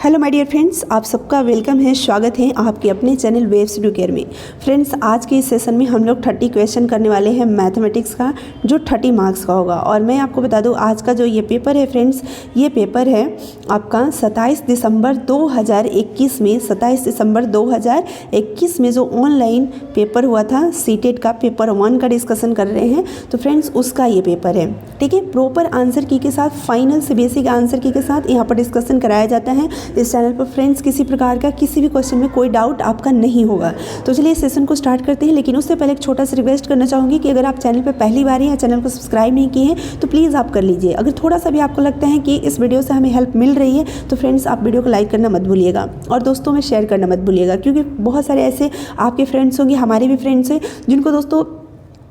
Hello my dear friends, आप सबका welcome है, स्वागत है आपके अपने चैनल वेव्स एडुकेयर में। फ्रेंड्स, आज के इस सेशन में हम लोग 30 क्वेश्चन करने वाले हैं मैथमेटिक्स का, जो 30 मार्क्स का होगा। और मैं आपको बता दूं, आज का जो ये पेपर है फ्रेंड्स, ये पेपर है आपका 27 दिसंबर 2021 में 27 दिसंबर 2021 में जो ऑनलाइन पेपर हुआ था सीटेट का, पेपर 1 का डिस्कशन कर रहे हैं। तो फ्रेंड्स, उसका ये पेपर है, ठीक है। प्रॉपर आंसर की के साथ, फाइनल से बेसिक आंसर की के साथ यहाँ पर डिस्कशन कराया जाता है इस चैनल पर। फ्रेंड्स, किसी प्रकार का किसी भी क्वेश्चन में कोई डाउट आपका नहीं होगा। तो चलिए सेशन को स्टार्ट करते हैं, लेकिन उससे पहले एक छोटा सा रिक्वेस्ट करना चाहूँगी कि अगर आप चैनल पर पहली बार या चैनल को सब्सक्राइब नहीं किए हैं तो प्लीज़ आप कर लीजिए। अगर थोड़ा सा भी आपको लगता है कि इस वीडियो से हमें हेल्प मिल रही है तो फ्रेंड्स, आप वीडियो को लाइक करना मत भूलिएगा और दोस्तों में शेयर करना मत भूलिएगा, क्योंकि बहुत सारे ऐसे आपके फ्रेंड्स होंगे, हमारे भी फ्रेंड्स हैं, जिनको दोस्तों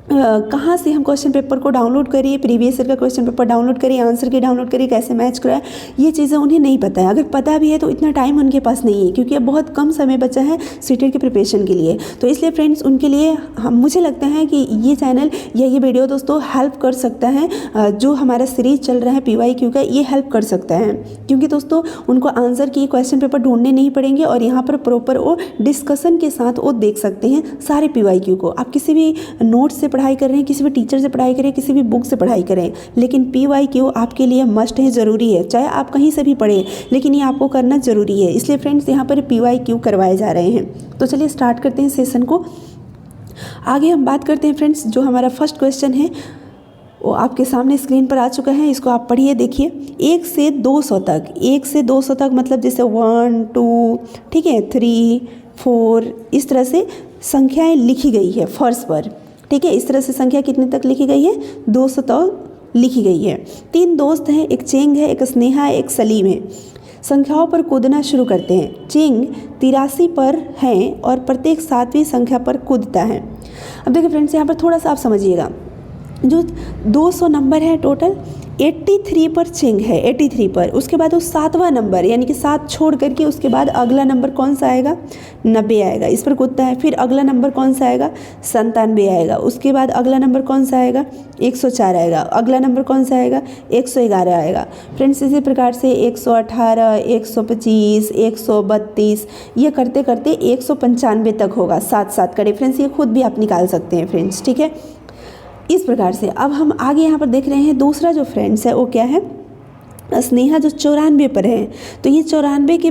कहाँ से हम क्वेश्चन पेपर को डाउनलोड करिए, प्रीवियस ईयर का क्वेश्चन पेपर डाउनलोड करिए, आंसर की डाउनलोड करिए, कैसे मैच कराए, ये चीज़ें उन्हें नहीं पता है। अगर पता भी है तो इतना टाइम उनके पास नहीं है, क्योंकि अब बहुत कम समय बचा है सीटेट के प्रिपरेशन के लिए। तो इसलिए फ्रेंड्स, उनके लिए मुझे लगता है कि ये चैनल या ये वीडियो दोस्तों हेल्प कर सकता है। जो हमारा सीरीज चल रहा है PYQ का, ये हेल्प कर सकता है, क्योंकि दोस्तों उनको आंसर की क्वेश्चन पेपर ढूंढने नहीं पड़ेंगे और यहाँ पर प्रॉपर वो डिस्कशन के साथ वो देख सकते हैं सारे PYQ को। आप किसी भी नोट से पढ़ाई कर रहे हैं, किसी भी टीचर से पढ़ाई करें, किसी भी बुक से पढ़ाई करें, लेकिन PYQ आपके लिए मस्ट है, ज़रूरी है। चाहे आप कहीं से भी पढ़ें, लेकिन ये आपको करना ज़रूरी है। इसलिए फ्रेंड्स, यहाँ पर PYQ करवाए जा रहे हैं। तो चलिए स्टार्ट करते हैं सेशन को। आगे हम बात करते हैं फ्रेंड्स, जो हमारा फर्स्ट क्वेश्चन है वो आपके सामने स्क्रीन पर आ चुका है। इसको आप पढ़िए, देखिए। 1 से 200 तक, 1 से 200 तक मतलब जैसे 1 2, ठीक है, 3 4, इस तरह से संख्याएं लिखी गई है फर्श पर, ठीक है। इस तरह से संख्या कितने तक लिखी गई है? 200 तक लिखी गई है। 3 दोस्त हैं, एक चेंग है, एक स्नेहा है, एक सलीम है। संख्याओं पर कूदना शुरू करते हैं। चेंग 83 पर हैं और प्रत्येक 7वीं संख्या पर कूदता है। अब देखिए फ्रेंड्स, यहाँ पर थोड़ा सा आप समझिएगा। जो 200 नंबर है टोटल, 83 पर चेंग है, 83 पर। उसके बाद वो 7वां नंबर, यानी कि 7 छोड़ करके उसके बाद अगला नंबर कौन सा आएगा? 90 आएगा, इस पर कूदता है। फिर अगला नंबर कौन सा आएगा? 97 आएगा। उसके बाद अगला नंबर कौन सा आएगा? 104 आएगा। अगला नंबर कौन सा आएगा? 111 आएगा। फ्रेंड्स, इसी प्रकार से 118, 125, 132, ये करते करते 195 तक होगा। 7 का डिफरेंस ये खुद भी आप निकाल सकते हैं फ्रेंड्स, ठीक है। इस प्रकार से अब हम आगे यहाँ पर देख रहे हैं, दूसरा जो फ्रेंड्स है वो क्या है? स्नेहा जो 94 पर है। तो ये 94 के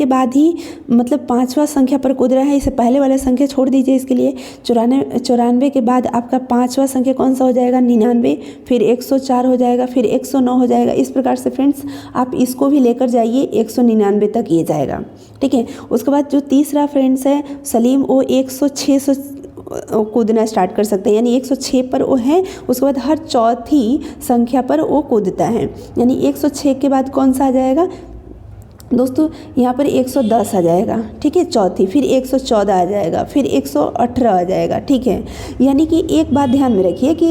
बाद ही मतलब 5वां संख्या पर कूद रहा है। इसे पहले वाला संख्या छोड़ दीजिए इसके लिए। 94 के बाद आपका 5वां संख्या कौन सा हो जाएगा? 99, फिर 104 हो जाएगा, फिर 109 हो जाएगा। इस प्रकार से फ्रेंड्स, आप इसको भी लेकर जाइए, 199 तक ये जाएगा, ठीक है। उसके बाद जो तीसरा फ्रेंड्स है सलीम, वो 106 से कूदना स्टार्ट कर सकते हैं, यानी 106 पर वो है। उसके बाद हर चौथी संख्या पर वो कूदता है, यानी 106 के बाद कौन सा आ जाएगा दोस्तों? यहाँ पर 110 आ जाएगा, ठीक है, चौथी। फिर 114 आ जाएगा, फिर 118 आ जाएगा, ठीक है। यानी कि एक बात ध्यान में रखिए कि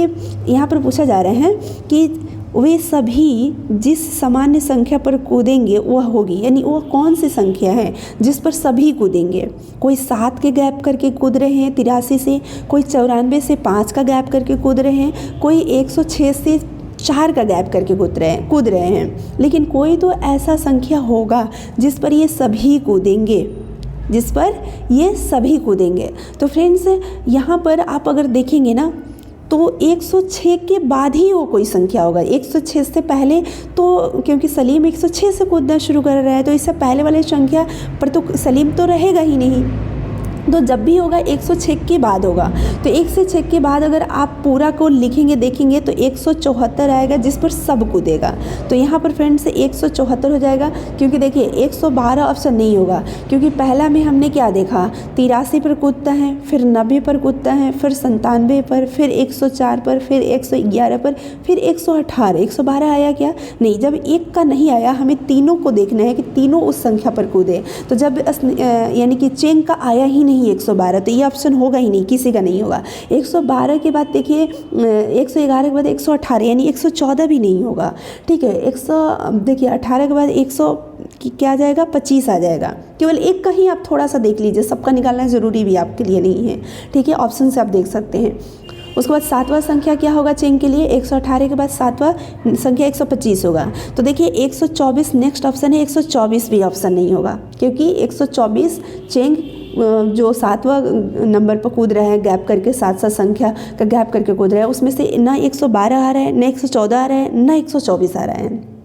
यहाँ पर पूछा जा रहा है कि वे सभी जिस सामान्य संख्या पर कूदेंगे वह होगी, यानी वह कौन सी संख्या है जिस पर सभी कूदेंगे। कोई 7 के गैप करके कूद रहे हैं 83 से, कोई 94 से 5 का गैप करके कूद रहे हैं, कोई 106 से 4 का गैप करके कूद रहे हैं, लेकिन कोई तो ऐसा संख्या होगा जिस पर ये सभी कूदेंगे, तो फ्रेंड्स, यहाँ पर आप अगर देखेंगे ना, तो 106 के बाद ही वो कोई संख्या होगा। 106 से पहले तो, क्योंकि सलीम 106 से कूदना शुरू कर रहा है, तो इससे पहले वाली संख्या पर तो सलीम तो रहेगा ही नहीं। तो जब भी होगा 106 के बाद होगा। तो 106 के बाद अगर आप पूरा को लिखेंगे, देखेंगे तो 174 आएगा जिस पर सब कूदेगा। तो यहाँ पर फ्रेंड्स 174 हो जाएगा, क्योंकि देखिए 112 ऑप्शन नहीं होगा, क्योंकि पहला में हमने क्या देखा? 83 पर कूदता है, फिर 90 पर कूदता है, फिर 97 पर, फिर 104 पर, फिर 111 पर, फिर 118। 112 आया क्या? नहीं। जब एक का नहीं आया, हमें तीनों को देखना है कि तीनों उस संख्या पर कूदे। तो जब यानी कि चेंग का आया ही नहीं 112, तो ये ऑप्शन होगा ही नहीं, किसी का नहीं होगा। 112 के बाद देखिए 111 के बाद 118, यानी 114 भी नहीं होगा, ठीक है। 18 के बाद 100 क्या आ जाएगा? 25 आ जाएगा। केवल एक का ही आप थोड़ा सा देख लीजिए, सबका निकालना ज़रूरी भी आपके लिए नहीं है, ठीक है। ऑप्शन से आप देख सकते हैं। उसके बाद सातवां संख्या क्या होगा चेंग के लिए, 118 के बाद सातवां संख्या 125 होगा। तो देखिए 124 नेक्स्ट ऑप्शन है, 124 भी ऑप्शन नहीं होगा, क्योंकि 124 चेंग जो सातवां नंबर पर कूद रहे हैं गैप करके, सात संख्या का गैप करके कूद रहे हैं, उसमें से ना 112 आ रहा है, ना 114 आ रहा है, ना 124 आ रहा है।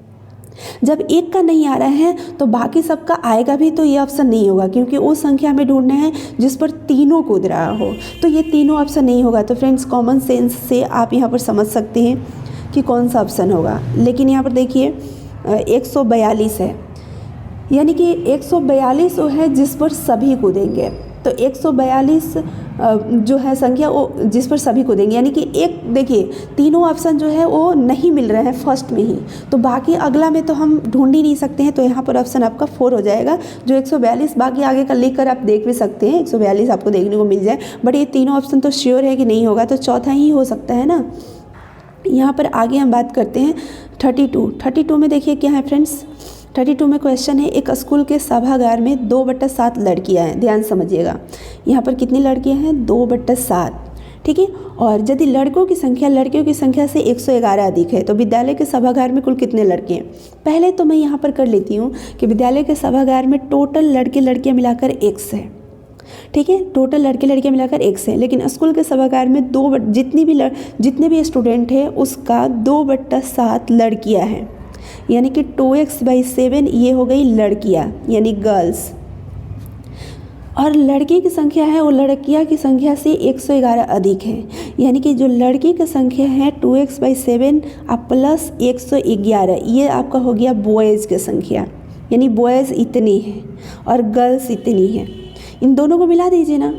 जब एक का नहीं आ रहा है तो बाकी सबका आएगा भी, तो ये ऑप्शन नहीं होगा, क्योंकि वो संख्या हमें ढूंढना है जिस पर तीनों कूद रहा हो, तो ये तीनों ऑप्शन नहीं होगा। तो फ्रेंड्स कॉमन सेंस से आप यहाँ पर समझ सकते हैं कि कौन सा ऑप्शन होगा। लेकिन यहाँ पर देखिए 142 है, यानी कि 142 वो है जिस पर सभी कूदेंगे। तो 142 जो है संख्या वो जिस पर सभी कूदेंगे, यानी कि एक देखिए तीनों ऑप्शन जो है वो नहीं मिल रहे हैं फर्स्ट में ही, तो बाकी अगला में तो हम ढूंढ ही नहीं सकते हैं। तो यहाँ पर ऑप्शन आपका 4 हो जाएगा, जो 142, बाकी आगे का लिख कर आप देख भी सकते हैं 142 आपको देखने को मिल जाए, बट ये तीनों ऑप्शन तो श्योर है कि नहीं होगा, तो चौथा ही हो सकता है ना। यहाँ पर आगे हम बात करते हैं 32 में देखिए क्या है फ्रेंड्स। 32 में क्वेश्चन है, एक स्कूल के सभागार में 2/7 लड़कियां हैं। ध्यान समझिएगा, यहाँ पर कितनी लड़कियां हैं, 2/7, ठीक है। और यदि लड़कियों की संख्या से 111 अधिक है तो विद्यालय के सभागार में कुल कितने लड़के हैं। पहले तो मैं यहाँ पर कर लेती हूँ कि विद्यालय के सभागार में टोटल लड़के लड़कियाँ मिलाकर X है, ठीक है, टोटल लड़के लड़कियाँ मिलाकर X है। लेकिन स्कूल के सभागार में जितने भी स्टूडेंट हैं उसका 2/7 लड़कियाँ हैं, यानी कि 2x/7 ये हो गई लड़कियाँ यानी गर्ल्स। और लड़के की संख्या है वो लड़कियाँ की संख्या से 111 अधिक है, यानी कि जो लड़की की संख्या है 2x/7 अब प्लस 111, ये आपका हो गया बॉयज़ की संख्या, यानी बॉयज़ इतनी है और गर्ल्स इतनी है। इन दोनों को मिला दीजिए ना,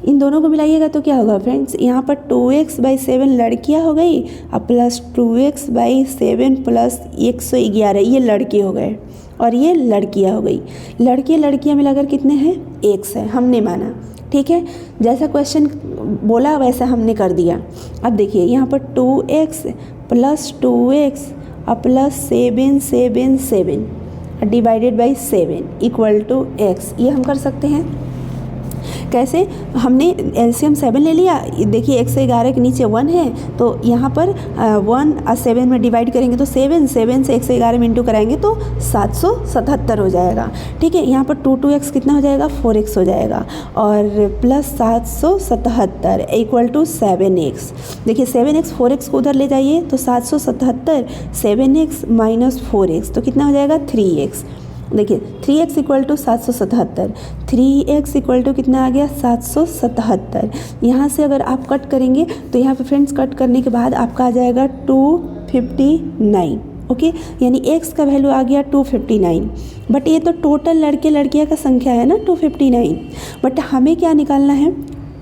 इन दोनों को मिलाइएगा तो क्या होगा फ्रेंड्स, यहाँ पर 2x/7 लड़कियाँ हो गई और प्लस 2x/7 प्लस 111 ये लड़के हो गए और ये लड़कियाँ हो गई। लड़कियाँ मिलाकर कितने हैं, X है, हमने माना, ठीक है। जैसा क्वेश्चन बोला वैसा हमने कर दिया। अब देखिए यहाँ पर 2x प्लस 2x और plus 7 divided by 7 equal to x, ये हम कर सकते हैं। कैसे, हमने एलसीएम 7 ले लिया, देखिए 111 के नीचे 1 है, तो यहाँ पर 1 और 7 में डिवाइड करेंगे तो 7 से 111 में इंटू कराएंगे तो 777 हो जाएगा, ठीक है। यहाँ पर 2x कितना हो जाएगा, 4x हो जाएगा और प्लस 777 इक्वल टू 7x। देखिए 7x 4x को उधर ले जाइए तो 777 7x माइनस 4x तो कितना हो जाएगा 3x। देखिए 3x equal to 777, 3x equal to कितना आ गया 777। यहाँ से अगर आप कट करेंगे तो यहाँ पे फ्रेंड्स कट करने के बाद आपका आ जाएगा 259, ओके, यानी x का वैल्यू आ गया 259। बट ये तो टोटल लड़के लड़कियाँ का संख्या है ना 259, बट हमें क्या निकालना है,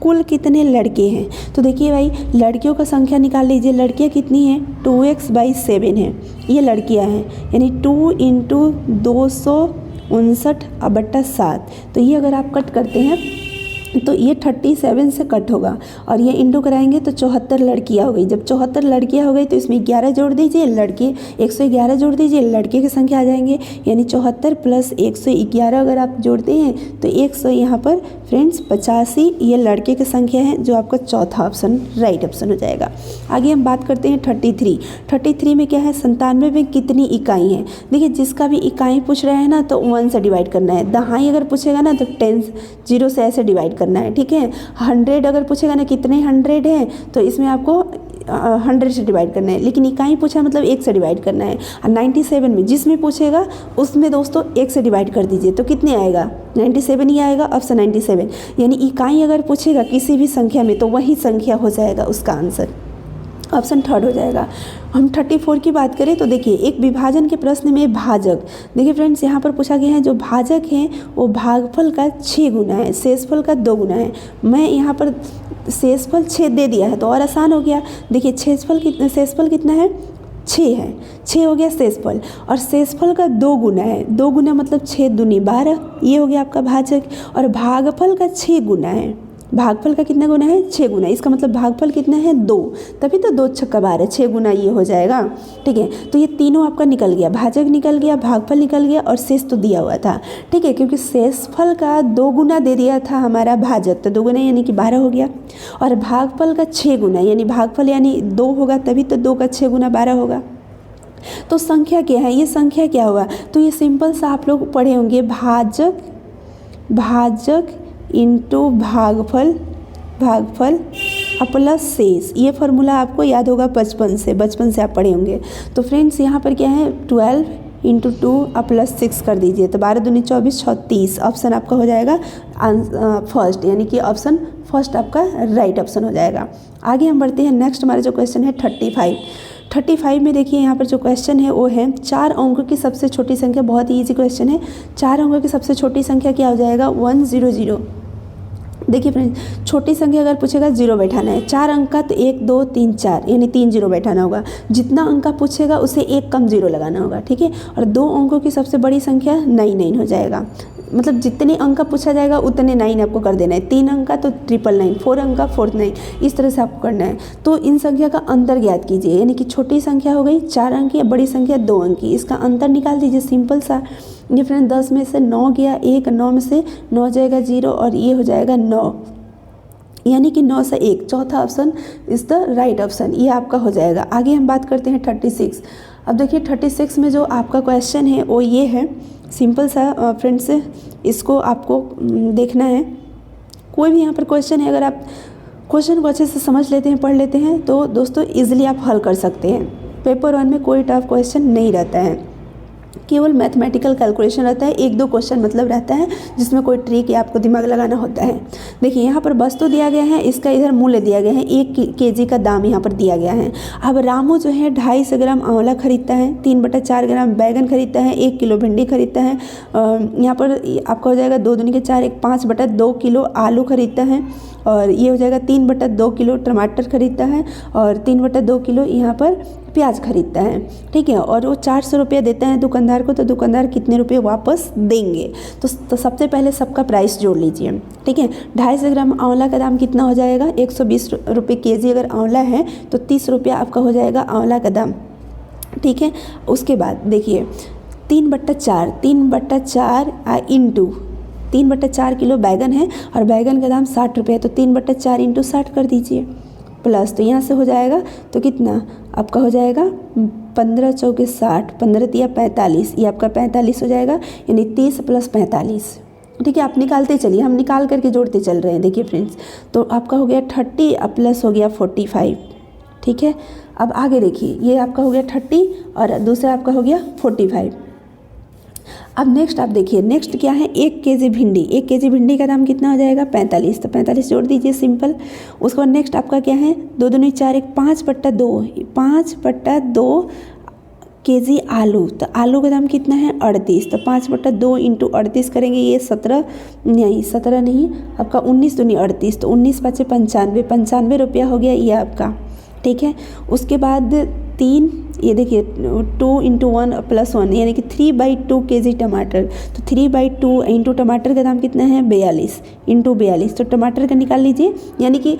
कुल कितने लड़के हैं। तो देखिए भाई लड़कियों का संख्या निकाल लीजिए, लड़कियां कितनी हैं 2x/7 है, ये लड़कियां हैं, यानी 2 × 259/7। तो ये अगर आप कट करते हैं तो ये 37 से कट होगा और ये इंटू कराएंगे तो 74 लड़कियाँ हो गई। जब 74 लड़कियाँ हो गई तो इसमें 11 जोड़ दीजिए, लड़के 111 जोड़ दीजिए, लड़के की संख्या आ जाएंगे, यानी 74 प्लस 111 अगर आप जोड़ते हैं तो 100 यहाँ पर फ्रेंड्स 85 ये लड़के की संख्या है, जो आपका चौथा ऑप्शन राइट ऑप्शन हो जाएगा। आगे हम बात करते हैं 33 में क्या है, 97 में कितनी इकाई हैं। देखिए जिसका भी इकाई पूछ रहे हैं ना तो 1 से डिवाइड करना है, दहाई अगर पूछेगा ना तो 10 0 से ऐसे डिवाइड करना है, ठीक है। 100 अगर पूछेगा ना कितने 100 हैं तो इसमें आपको 100 से डिवाइड करना है, लेकिन इकाई पूछा मतलब 1 से डिवाइड करना है। और 97 में जिसमें पूछेगा उसमें दोस्तों 1 से डिवाइड कर दीजिए तो कितने आएगा 97 ही आएगा, ऑप्शन 97, यानी इकाई अगर पूछेगा किसी भी संख्या में तो वही संख्या हो जाएगा उसका आंसर, ऑप्शन 3 हो जाएगा। हम 34 की बात करें तो देखिए एक विभाजन के प्रश्न में भाजक, देखिए फ्रेंड्स यहाँ पर पूछा गया है जो भाजक है वो भागफल का 6 गुना है, शेषफल का 2 गुना है। मैं यहाँ पर शेषफल 6 दे दिया है तो और आसान हो गया। देखिए शेषफल कितना है 6 है, 6 हो गया शेषफल, और शेषफल का 2 गुना है, 2 गुना मतलब 6 दूनी 12, ये हो गया आपका भाजक। और भागफल का 6 गुना है, भागफल का कितना गुना है, 6 गुना। इसका मतलब भागफल कितना है, 2, तभी तो 2 छक्का 12, 6 गुना ये हो जाएगा। ठीक है, तो ये तीनों आपका निकल गया, भाजक निकल गया, भागफल निकल गया और शेष तो दिया हुआ था। ठीक है, क्योंकि शेषफल का 2 गुना दे दिया था हमारा भाजक, तो 2 गुना यानी कि 12 हो गया, और भागफल का 6 गुना यानी भागफल यानी 2 होगा, तभी तो 2 का 6 गुना 12 होगा। तो संख्या क्या है, ये संख्या क्या होगा, तो ये सिंपल सा आप लोग पढ़े होंगे, भाजक इंटू भागफल प्लस शेष। ये फार्मूला आपको याद होगा बचपन से आप पढ़े होंगे। तो फ्रेंड्स यहाँ पर क्या है, 12 इंटू 2 प्लस 6 कर दीजिए, तो 12 दूनी 24, 36 ऑप्शन आपका हो जाएगा फर्स्ट, यानी कि ऑप्शन फर्स्ट आपका राइट ऑप्शन हो जाएगा। आगे हम बढ़ते हैं, नेक्स्ट हमारा जो क्वेश्चन है 35 में देखिए यहाँ पर जो क्वेश्चन है वो है 4 अंकों की सबसे छोटी संख्या। बहुत ही ईजी क्वेश्चन है। 4 अंकों की सबसे छोटी संख्या क्या हो जाएगा, 100। देखिए फ्रेंड्स, छोटी संख्या अगर पूछेगा 0 बैठाना है, 4 अंक का तो 1 2 3 4 यानी 3 0 बैठाना होगा। जितना अंक का पूछेगा उसे 1 कम 0 लगाना होगा। ठीक है, और 2 अंकों की सबसे बड़ी संख्या 9 हो जाएगा, मतलब जितने अंक का पूछा जाएगा उतने 9 आपको कर देना है। 3 अंक का तो 999, 4 अंक का 499, इस तरह से आपको करना है। तो इन संख्या का अंतर ज्ञात कीजिए, यानी कि छोटी संख्या हो गई 4 अंक की, बड़ी संख्या 2 अंक की, इसका अंतर निकाल दीजिए सिंपल सा। ये फ्रेंड 10 में से 9 गया, 1 9 में से 9 जाएगा 0 और ये हो जाएगा 9, यानी कि 9 से 1, चौथा option is the right option, ये आपका हो जाएगा। आगे हम बात करते हैं 36। अब देखिए 36 में जो आपका क्वेश्चन है वो ये है, सिंपल सा फ्रेंड्स, इसको आपको देखना है। कोई भी यहाँ पर क्वेश्चन है, अगर आप क्वेश्चन को अच्छे से समझ लेते हैं, पढ़ लेते हैं, तो दोस्तों इजीली आप हल कर सकते हैं। पेपर 1 में कोई टफ क्वेश्चन नहीं रहता है, केवल मैथमेटिकल कैलकुलेशन रहता है, 1-2 क्वेश्चन मतलब रहता है जिसमें कोई ट्रिक या आपको दिमाग लगाना होता है। देखिए यहाँ पर वस्तु दिया गया है, इसका इधर मूल्य दिया गया है, 1 kg का दाम यहाँ पर दिया गया है। अब रामू जो है 250 ग्राम आंवला खरीदता है, 3/4 ग्राम बैगन खरीदता है, 1 किलो भिंडी खरीदता है, यहाँ पर आपका हो जाएगा 2 दूनी के 4, 5/2 किलो आलू खरीदता है, और ये हो जाएगा 3/2 किलो टमाटर खरीदता है, और 3/2 किलो यहाँ पर प्याज खरीदता है। ठीक है, और वो 400 रुपया देता है दुकानदार को, तो दुकानदार कितने रुपये वापस देंगे। तो सबसे पहले सबका प्राइस जोड़ लीजिए। ठीक है, 250 ग्राम आंवला का दाम कितना हो जाएगा, 120 रुपये kg अगर आंवला है तो 30 रुपया आपका हो जाएगा आंवला का दाम। ठीक है, उसके बाद देखिए 3/4 इंटू 3/4 किलो बैगन है और बैगन का दाम 60 रुपये है, तो 3/4 इंटू 60 कर दीजिए, प्लस तो यहाँ से हो जाएगा तो कितना आपका हो जाएगा 15 चौके 60, 15 तिया 45, ये आपका 45 हो जाएगा, यानी 30 + 45। ठीक है, आप निकालते चलिए, हम निकाल करके जोड़ते चल रहे हैं। देखिए फ्रेंड्स, तो आपका हो गया 30 प्लस हो गया 45। ठीक है, अब आगे देखिए, ये आपका हो गया 30 और दूसरा आपका हो गया 45। अब नेक्स्ट आप देखिए, नेक्स्ट क्या है, 1 kg भिंडी, 1 kg भिंडी का दाम कितना हो जाएगा 45, तो 45 जोड़ दीजिए सिंपल। उसके बाद नेक्स्ट आपका क्या है, 2 दूनी 4, 5/2 kg आलू, तो आलू का दाम कितना है 38, तो 5/2 इंटू 38 करेंगे, ये 17 नहीं आपका 19 दूनी 38, तो 19 × 5 = 95 रुपया हो गया ये आपका। ठीक है, उसके बाद 3, ये देखिए 2 × 1 + 1 यानी कि 3/2 kg टमाटर, तो 3/2 इंटू टमाटर का दाम कितना है 42 इंटू 42, तो टमाटर का निकाल लीजिए, यानी कि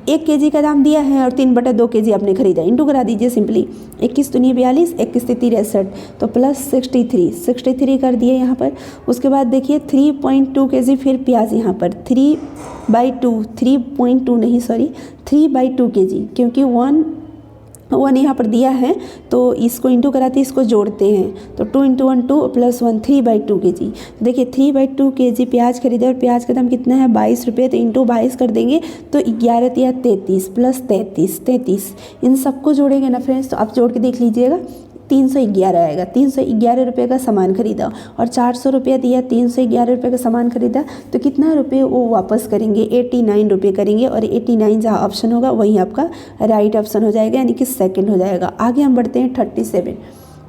1 kg का दाम दिया है और 3/2 kg आपने खरीदा, इंटू करा दीजिए सिंपली, 21 दूनी 42, 21 × 3 = 63, तो प्लस 63 कर दिए यहाँ पर। उसके बाद देखिए 3.2 kg फिर प्याज, यहाँ पर 3/2 kg, क्योंकि 1 यहाँ पर दिया है तो इसको इंटू कराते इसको जोड़ते हैं, तो 2 × 1 2 + 1 3/2 kg। देखिए 3/2 kg प्याज खरीदे और प्याज का दाम कितना है 22 रुपये, तो इंटू 22 कर देंगे तो 11 × 33 + 33, इन सबको जोड़ेंगे ना फ्रेंड्स, तो आप जोड़ के देख लीजिएगा 311 आएगा। 311 रुपये का सामान खरीदा और 400 रुपया दिया, 311 रुपये का सामान खरीदा, तो कितना रुपये वो वापस करेंगे 89 रुपये करेंगे, और 89 जहाँ ऑप्शन होगा वही आपका राइट ऑप्शन हो जाएगा, यानी कि सेकंड हो जाएगा। आगे हम बढ़ते हैं 37।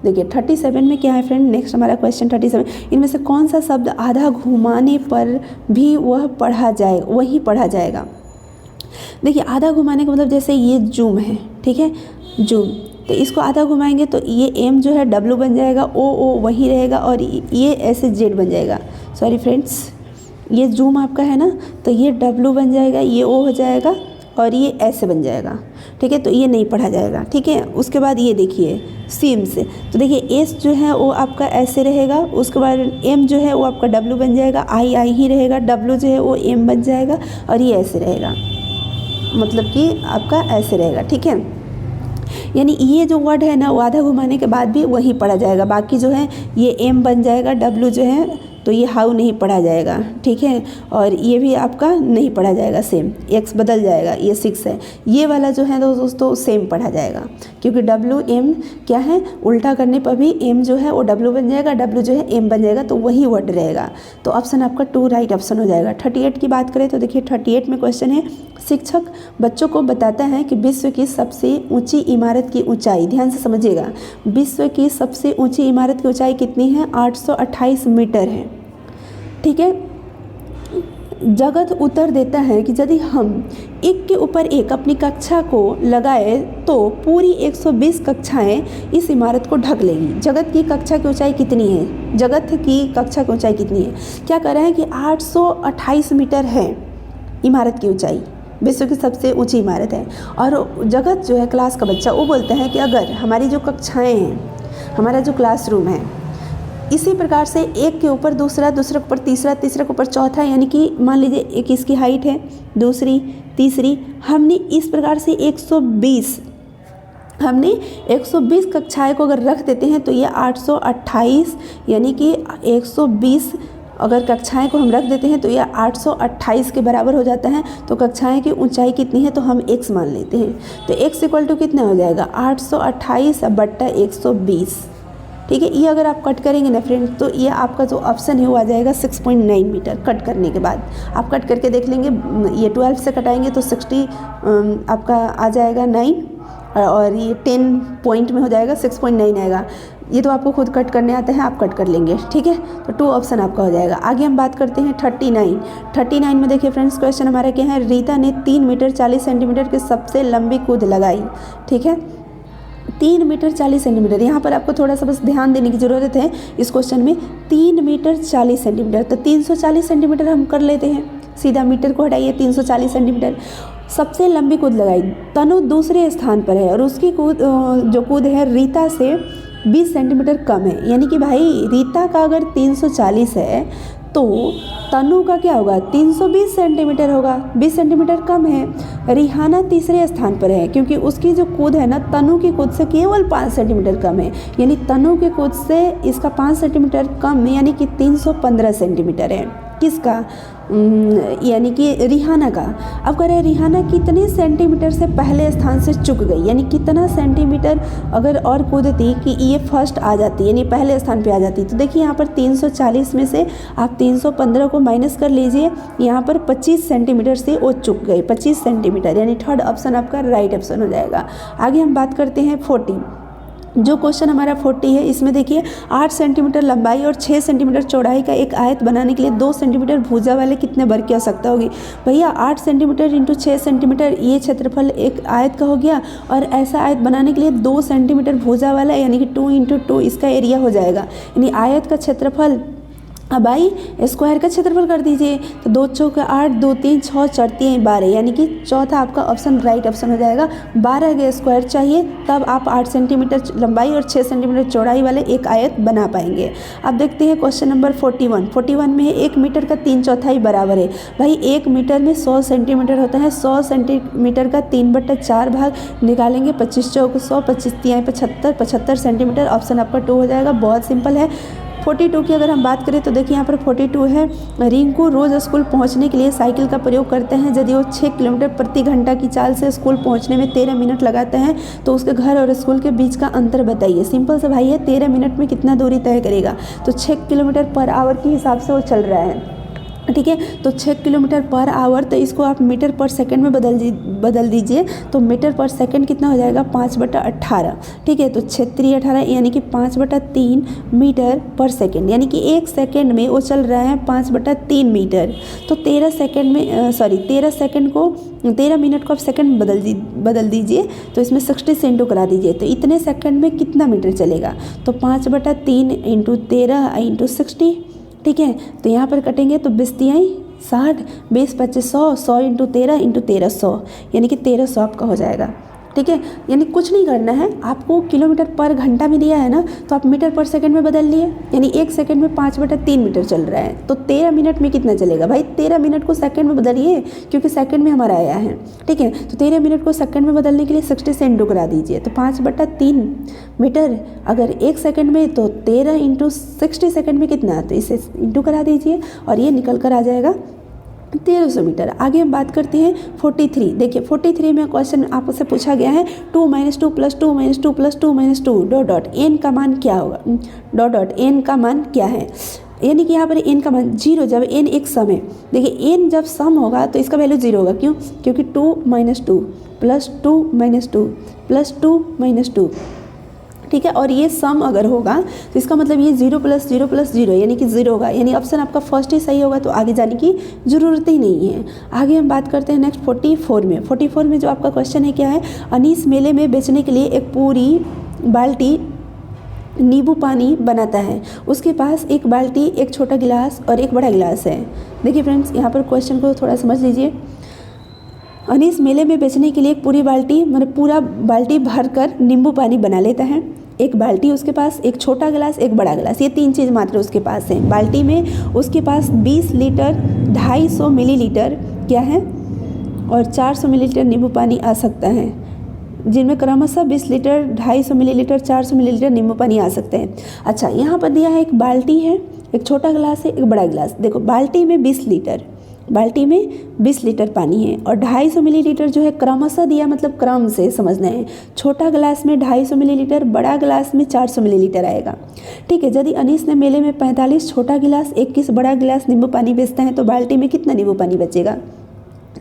देखिए 37 में क्या है फ्रेंड, नेक्स्ट हमारा क्वेश्चन 37, इनमें से कौन सा शब्द आधा घुमाने पर भी वही पढ़ा जाएगा। देखिए आधा घुमाने का मतलब जैसे ये जूम है, ठीक है, जूम, तो इसको आधा घुमाएंगे तो ये एम जो है डब्ल्यू बन जाएगा, ओ वही रहेगा, और ये ऐसे जेड बन जाएगा। सॉरी फ्रेंड्स, ये जूम आपका है ना, तो ये W बन जाएगा, ये O हो जाएगा और ये ऐसे बन जाएगा, ठीक है। तो ये नहीं पढ़ा जाएगा, ठीक है। उसके बाद ये देखिए सीम से, तो देखिए S जो है वो आपका ऐसे रहेगा, उसके बाद M जो है वो आपका W बन जाएगा, I ही रहेगा, W जो है वो M बन जाएगा और ये ऐसे रहेगा, मतलब कि आपका ऐसे रहेगा, ठीक है। यानी ये जो वर्ड है ना वो आधा घुमाने के बाद भी वही पढ़ा जाएगा, बाकी जो है ये M बन जाएगा, W जो है तो ये हाउ नहीं पढ़ा जाएगा, ठीक है। और ये भी आपका नहीं पढ़ा जाएगा, सेम x बदल जाएगा, ये 6 है, ये वाला जो है दोस्तों सेम पढ़ा जाएगा, क्योंकि WM क्या है, उल्टा करने पर भी M जो है वो W बन जाएगा, W जो है M बन जाएगा, तो वही वर्ड रहेगा। तो ऑप्शन आपका 2 राइट ऑप्शन हो जाएगा। 38 की बात करें तो देखिए 38 में क्वेश्चन है, शिक्षक बच्चों को बताता है कि विश्व की सबसे ऊंची इमारत की ऊंचाई, ध्यान से समझिएगा, विश्व की सबसे ऊंची इमारत की ऊंचाई कितनी है, 828 मीटर है, ठीक है। जगत उत्तर देता है कि यदि हम एक के ऊपर एक अपनी कक्षा को लगाए तो पूरी 120 कक्षाएं इस इमारत को ढक लेंगी। जगत की कक्षा की ऊंचाई कितनी है, जगत की कक्षा की ऊंचाई कितनी है, क्या कह रहे हैं कि 828 मीटर है इमारत की ऊंचाई, विश्व की सबसे ऊंची इमारत है। और जगत जो है क्लास का बच्चा वो बोलते हैं कि अगर हमारी जो कक्षाएं हैं, हमारा जो क्लासरूम है, इसी प्रकार से एक के ऊपर दूसरा, दूसरे के ऊपर तीसरा, तीसरे के ऊपर चौथा, यानी कि मान लीजिए एक इसकी हाइट है, दूसरी, तीसरी, हमने इस प्रकार से 120 कक्षाएं को अगर रख देते हैं तो ये 828 यानी कि 120 अगर कक्षाएं को हम रख देते हैं तो यह 828 के बराबर हो जाता है। तो कक्षाएं की ऊंचाई कितनी है तो हम x मान लेते हैं, तो x इक्वल टू कितना हो जाएगा, 828 बट्टा 120, ठीक है। ये अगर आप कट करेंगे ना फ्रेंड, तो ये आपका जो ऑप्शन है वो आ जाएगा 6.9 मीटर। कट करने के बाद आप कट करके देख लेंगे, ये 12 से कटाएंगे तो 60 आपका आ जाएगा 9, और ये 10 पॉइंट में हो जाएगा 6.9 आएगा। ये तो आपको खुद कट करने आता है, आप कट कर लेंगे, ठीक है। तो 2 ऑप्शन आपका हो जाएगा। आगे हम बात करते हैं 39 में देखिए फ्रेंड्स, क्वेश्चन हमारा क्या है, रीता ने 3 मीटर 40 सेंटीमीटर की सबसे लंबी कूद लगाई, ठीक है। 3 मीटर 40 सेंटीमीटर, यहाँ पर आपको थोड़ा सा बस ध्यान देने की ज़रूरत है इस क्वेश्चन में। 3 मीटर 40 सेंटीमीटर, तो 340 सेंटीमीटर हम कर लेते हैं, सीधा मीटर को हटाइए, 340 सेंटीमीटर। सबसे लंबी कूद लगाई, तनु दूसरे स्थान पर है और उसकी कूद जो कूद है रीता से 20 सेंटीमीटर कम है, यानी कि भाई रीता का अगर 340 है तो तनु का क्या होगा, 320 सेंटीमीटर होगा, 20 सेंटीमीटर कम है। रिहाना तीसरे स्थान पर है क्योंकि उसकी जो कूद है ना तनु की कूद से केवल 5 सेंटीमीटर कम है, यानी तनु की कूद से इसका 5 सेंटीमीटर कम है, यानी कि 315 सेंटीमीटर है। किसका, यानी कि रिहाना का। अब कह रहे हैं रिहाना कितने सेंटीमीटर से पहले स्थान से चुक गई, यानी कितना सेंटीमीटर अगर और कूदती कि ये फर्स्ट आ जाती, यानी पहले स्थान पे आ जाती। तो देखिए यहाँ पर 340 में से आप 315 को माइनस कर लीजिए, यहाँ पर 25 सेंटीमीटर से वो चुक गई, 25 सेंटीमीटर, यानी थर्ड ऑप्शन आपका राइट ऑप्शन हो जाएगा। आगे हम बात करते हैं 40, जो क्वेश्चन हमारा 40 है, इसमें देखिए 8 सेंटीमीटर लंबाई और 6 सेंटीमीटर चौड़ाई का एक आयत बनाने के लिए 2 सेंटीमीटर भुजा वाले कितने वर्ग की आवश्यकता होगी। भैया 8 सेंटीमीटर इंटू 6 सेंटीमीटर ये क्षेत्रफल एक आयत का हो गया, और ऐसा आयत बनाने के लिए 2 सेंटीमीटर भुजा वाला यानी कि 2 इंटू 2 इसका एरिया हो जाएगा, यानी आयत का क्षेत्रफल। अब आई स्क्वायर का क्षेत्रफल कर दीजिए, तो 2 चौका 8, 2 3 6 4 3 12, यानी कि चौथा आपका ऑप्शन राइट ऑप्शन हो जाएगा। 12 के स्क्वायर चाहिए तब आप 8 सेंटीमीटर लंबाई और 6 सेंटीमीटर चौड़ाई वाले एक आयत बना पाएंगे। अब देखते हैं क्वेश्चन नंबर 41 में है 1 मीटर का 3/4 बराबर है। भाई 1 मीटर में 100 सेंटीमीटर होता है, 100 सेंटीमीटर का 3/4 भाग निकालेंगे, 25 चौक 100, 25 तिहाई 75, 75 सेंटीमीटर, ऑप्शन आपका 2 हो जाएगा। बहुत सिंपल है। 42 की अगर हम बात करें तो देखिए यहाँ पर 42 है, रिंकू रोज़ स्कूल पहुँचने के लिए साइकिल का प्रयोग करते हैं। यदि वो 6 किलोमीटर प्रति घंटा की चाल से स्कूल पहुँचने में 13 मिनट लगाते हैं तो उसके घर और स्कूल के बीच का अंतर बताइए। सिंपल से भाई है, 13 मिनट में कितना दूरी तय करेगा, तो 6 किलोमीटर पर आवर के हिसाब से वो चल रहा है, ठीक है। तो 6 किलोमीटर पर आवर, तो इसको आप मीटर पर सेकंड में बदल दीजिए, तो मीटर पर सेकंड कितना हो जाएगा 5/18, ठीक है। तो क्षेत्रीय 18 यानी कि 5/3 मीटर पर सेकंड, यानी कि 1 सेकंड में वो चल रहा है 5/3 मीटर। तो 13 मिनट को आप सेकंड बदल दीजिए, तो इसमें 60 से इंटू करा दीजिए, तो इतने सेकंड में कितना मीटर चलेगा, तो 5/3 इंटू 13 इंटू 60, ठीक है। तो यहाँ पर कटेंगे तो 20 तिहाई 60, 20 25 100, 100 इंटू 13 इंटू 1300, यानी कि 1300 आपका हो जाएगा। ठीक है, यानी कुछ नहीं करना है आपको, किलोमीटर पर घंटा में दिया है ना, तो आप मीटर पर सेकंड में बदल लिए, यानी 1 सेकंड में 5/3 मीटर चल रहा है, तो 13 मिनट में कितना चलेगा भाई? 13 मिनट को सेकंड में बदलिए, क्योंकि सेकंड में हमारा आया है। ठीक है, तो 13 मिनट को सेकंड में बदलने के लिए 60 से इंटू करा दीजिए, तो 5/3 मीटर अगर 1 सेकंड में, तो 13 इंटू 60 सेकंड में कितना, तो इसे इंटू करा दीजिए और ये निकल कर आ जाएगा 1300 मीटर। आगे हम बात करते हैं 43। देखिए 43 में क्वेश्चन आपसे पूछा गया है 2 - 2 + 2 - 2 + 2 - 2 डॉट डॉट n का मान क्या होगा, डॉट डॉट n का मान क्या है, यानी कि यहाँ पर n का मान 0, जब n एक सम है। देखिए n जब सम होगा तो इसका वैल्यू 0 होगा, क्यों? क्योंकि 2 - 2 + 2 - 2 + 2 - 2, ठीक है, और ये सम अगर होगा तो इसका मतलब ये 0 + 0 + 0 यानी कि 0 होगा, यानी ऑप्शन आपका फर्स्ट ही सही होगा, तो आगे जाने की ज़रूरत ही नहीं है। आगे हम बात करते हैं नेक्स्ट 44 में। 44 में जो आपका क्वेश्चन है क्या है, अनीस मेले में बेचने के लिए एक पूरी बाल्टी नींबू पानी बनाता है, उसके पास एक बाल्टी, एक छोटा गिलास और एक बड़ा गिलास है। देखिए फ्रेंड्स, यहाँ पर क्वेश्चन को थोड़ा समझ लीजिए। अनीस मेले में बेचने के लिए एक पूरी बाल्टी, मतलब पूरा बाल्टी भर कर नींबू पानी बना लेता है। एक बाल्टी उसके पास, एक छोटा गिलास, एक बड़ा गिलास, ये 3 चीज़ मात्र उसके पास है। बाल्टी में उसके पास 20 लीटर 250 मिलीलीटर क्या है, और 400 मिलीलीटर नींबू पानी आ सकता है, जिनमें क्रमशः 20 लीटर 250 मिलीलीटर 400 मिलीलीटर नींबू पानी आ सकते हैं। अच्छा, यहाँ पर दिया है एक बाल्टी है, एक छोटा गिलास है, एक बड़ा गिलास। देखो बाल्टी में 20 लीटर, बाल्टी में 20 लीटर पानी है, और 250 मिलीलीटर जो है क्रमशः दिया, मतलब क्रम से समझना है। छोटा गिलास में 250 मिलीलीटर, बड़ा गिलास में 400 मिलीलीटर आएगा। ठीक है, यदि अनीस ने मेले में 45 छोटा गिलास 21 बड़ा गिलास नींबू पानी बेचता है, तो बाल्टी में कितना नींबू पानी बचेगा?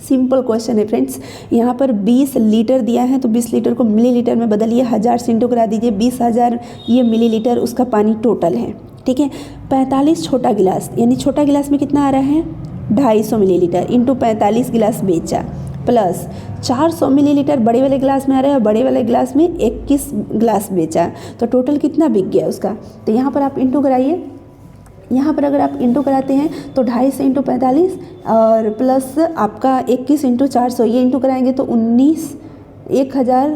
सिंपल क्वेश्चन है फ्रेंड्स। यहाँ पर 20 लीटर दिया है, तो 20 लीटर को मिलीलीटर में बदलिए, 1000 से इंटू करा दीजिए, 20,000 ये मिलीलीटर उसका पानी टोटल है। ठीक है, 45 छोटा गिलास, यानी छोटा गिलास में कितना आ रहा है 250 मिलीलीटर इंटू 45 गिलास बेचा, प्लस 400 मिलीलीटर बड़े वाले गिलास में आ रहा है, और बड़े वाले गिलास में 21 गिलास बेचा, तो टोटल कितना बिक गया उसका? तो यहाँ पर आप इंटू कराइए। यहाँ पर अगर आप इंटू कराते हैं तो 250 से इंटू 45 और प्लस आपका 21 इंटू 400, ये इंटू कराएंगे तो 1000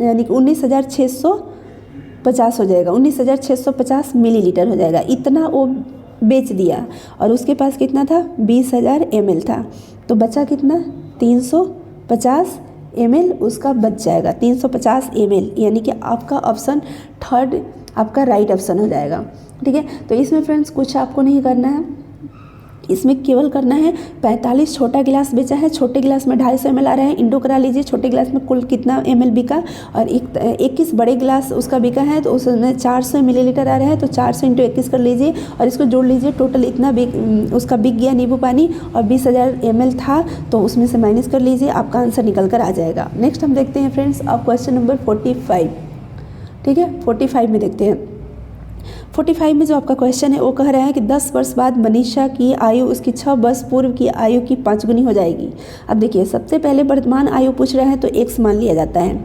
यानी कि 19,650 हो जाएगा, 19,650 मिलीलीटर हो जाएगा। इतना वो बेच दिया, और उसके पास कितना था 20,000 ml था, तो बचा कितना 350 ml उसका बच जाएगा, 350 ml, यानी कि आपका ऑप्शन थर्ड आपका राइट ऑप्शन हो जाएगा। ठीक है, तो इसमें फ्रेंड्स कुछ आपको नहीं करना है, इसमें केवल करना है 45 छोटा गिलास बेचा है, छोटे गिलास में 250 ml आ रहा है, इंटू करा लीजिए छोटे गिलास में कुल कितना ml बिका, और 21 बड़े गिलास उसका बिका है, तो उसमें 400 मिलीलीटर आ रहा है, तो 400 इंटू 21 कर लीजिए और इसको जोड़ लीजिए, टोटल इतना उसका बिक गया नींबू पानी, और 20,000 ml था, तो उसमें से माइनस कर लीजिए, आपका आंसर निकल कर आ जाएगा। नेक्स्ट हम देखते हैं फ्रेंड्स अब क्वेश्चन नंबर 45। ठीक है, 45 में देखते हैं। 45 में जो आपका क्वेश्चन है वो कह रहा है कि 10 वर्ष बाद मनीषा की आयु उसकी 6 वर्ष पूर्व की आयु की 5 गुनी हो जाएगी। अब देखिए, सबसे पहले वर्तमान आयु पूछ रहा है तो x मान लिया जाता है।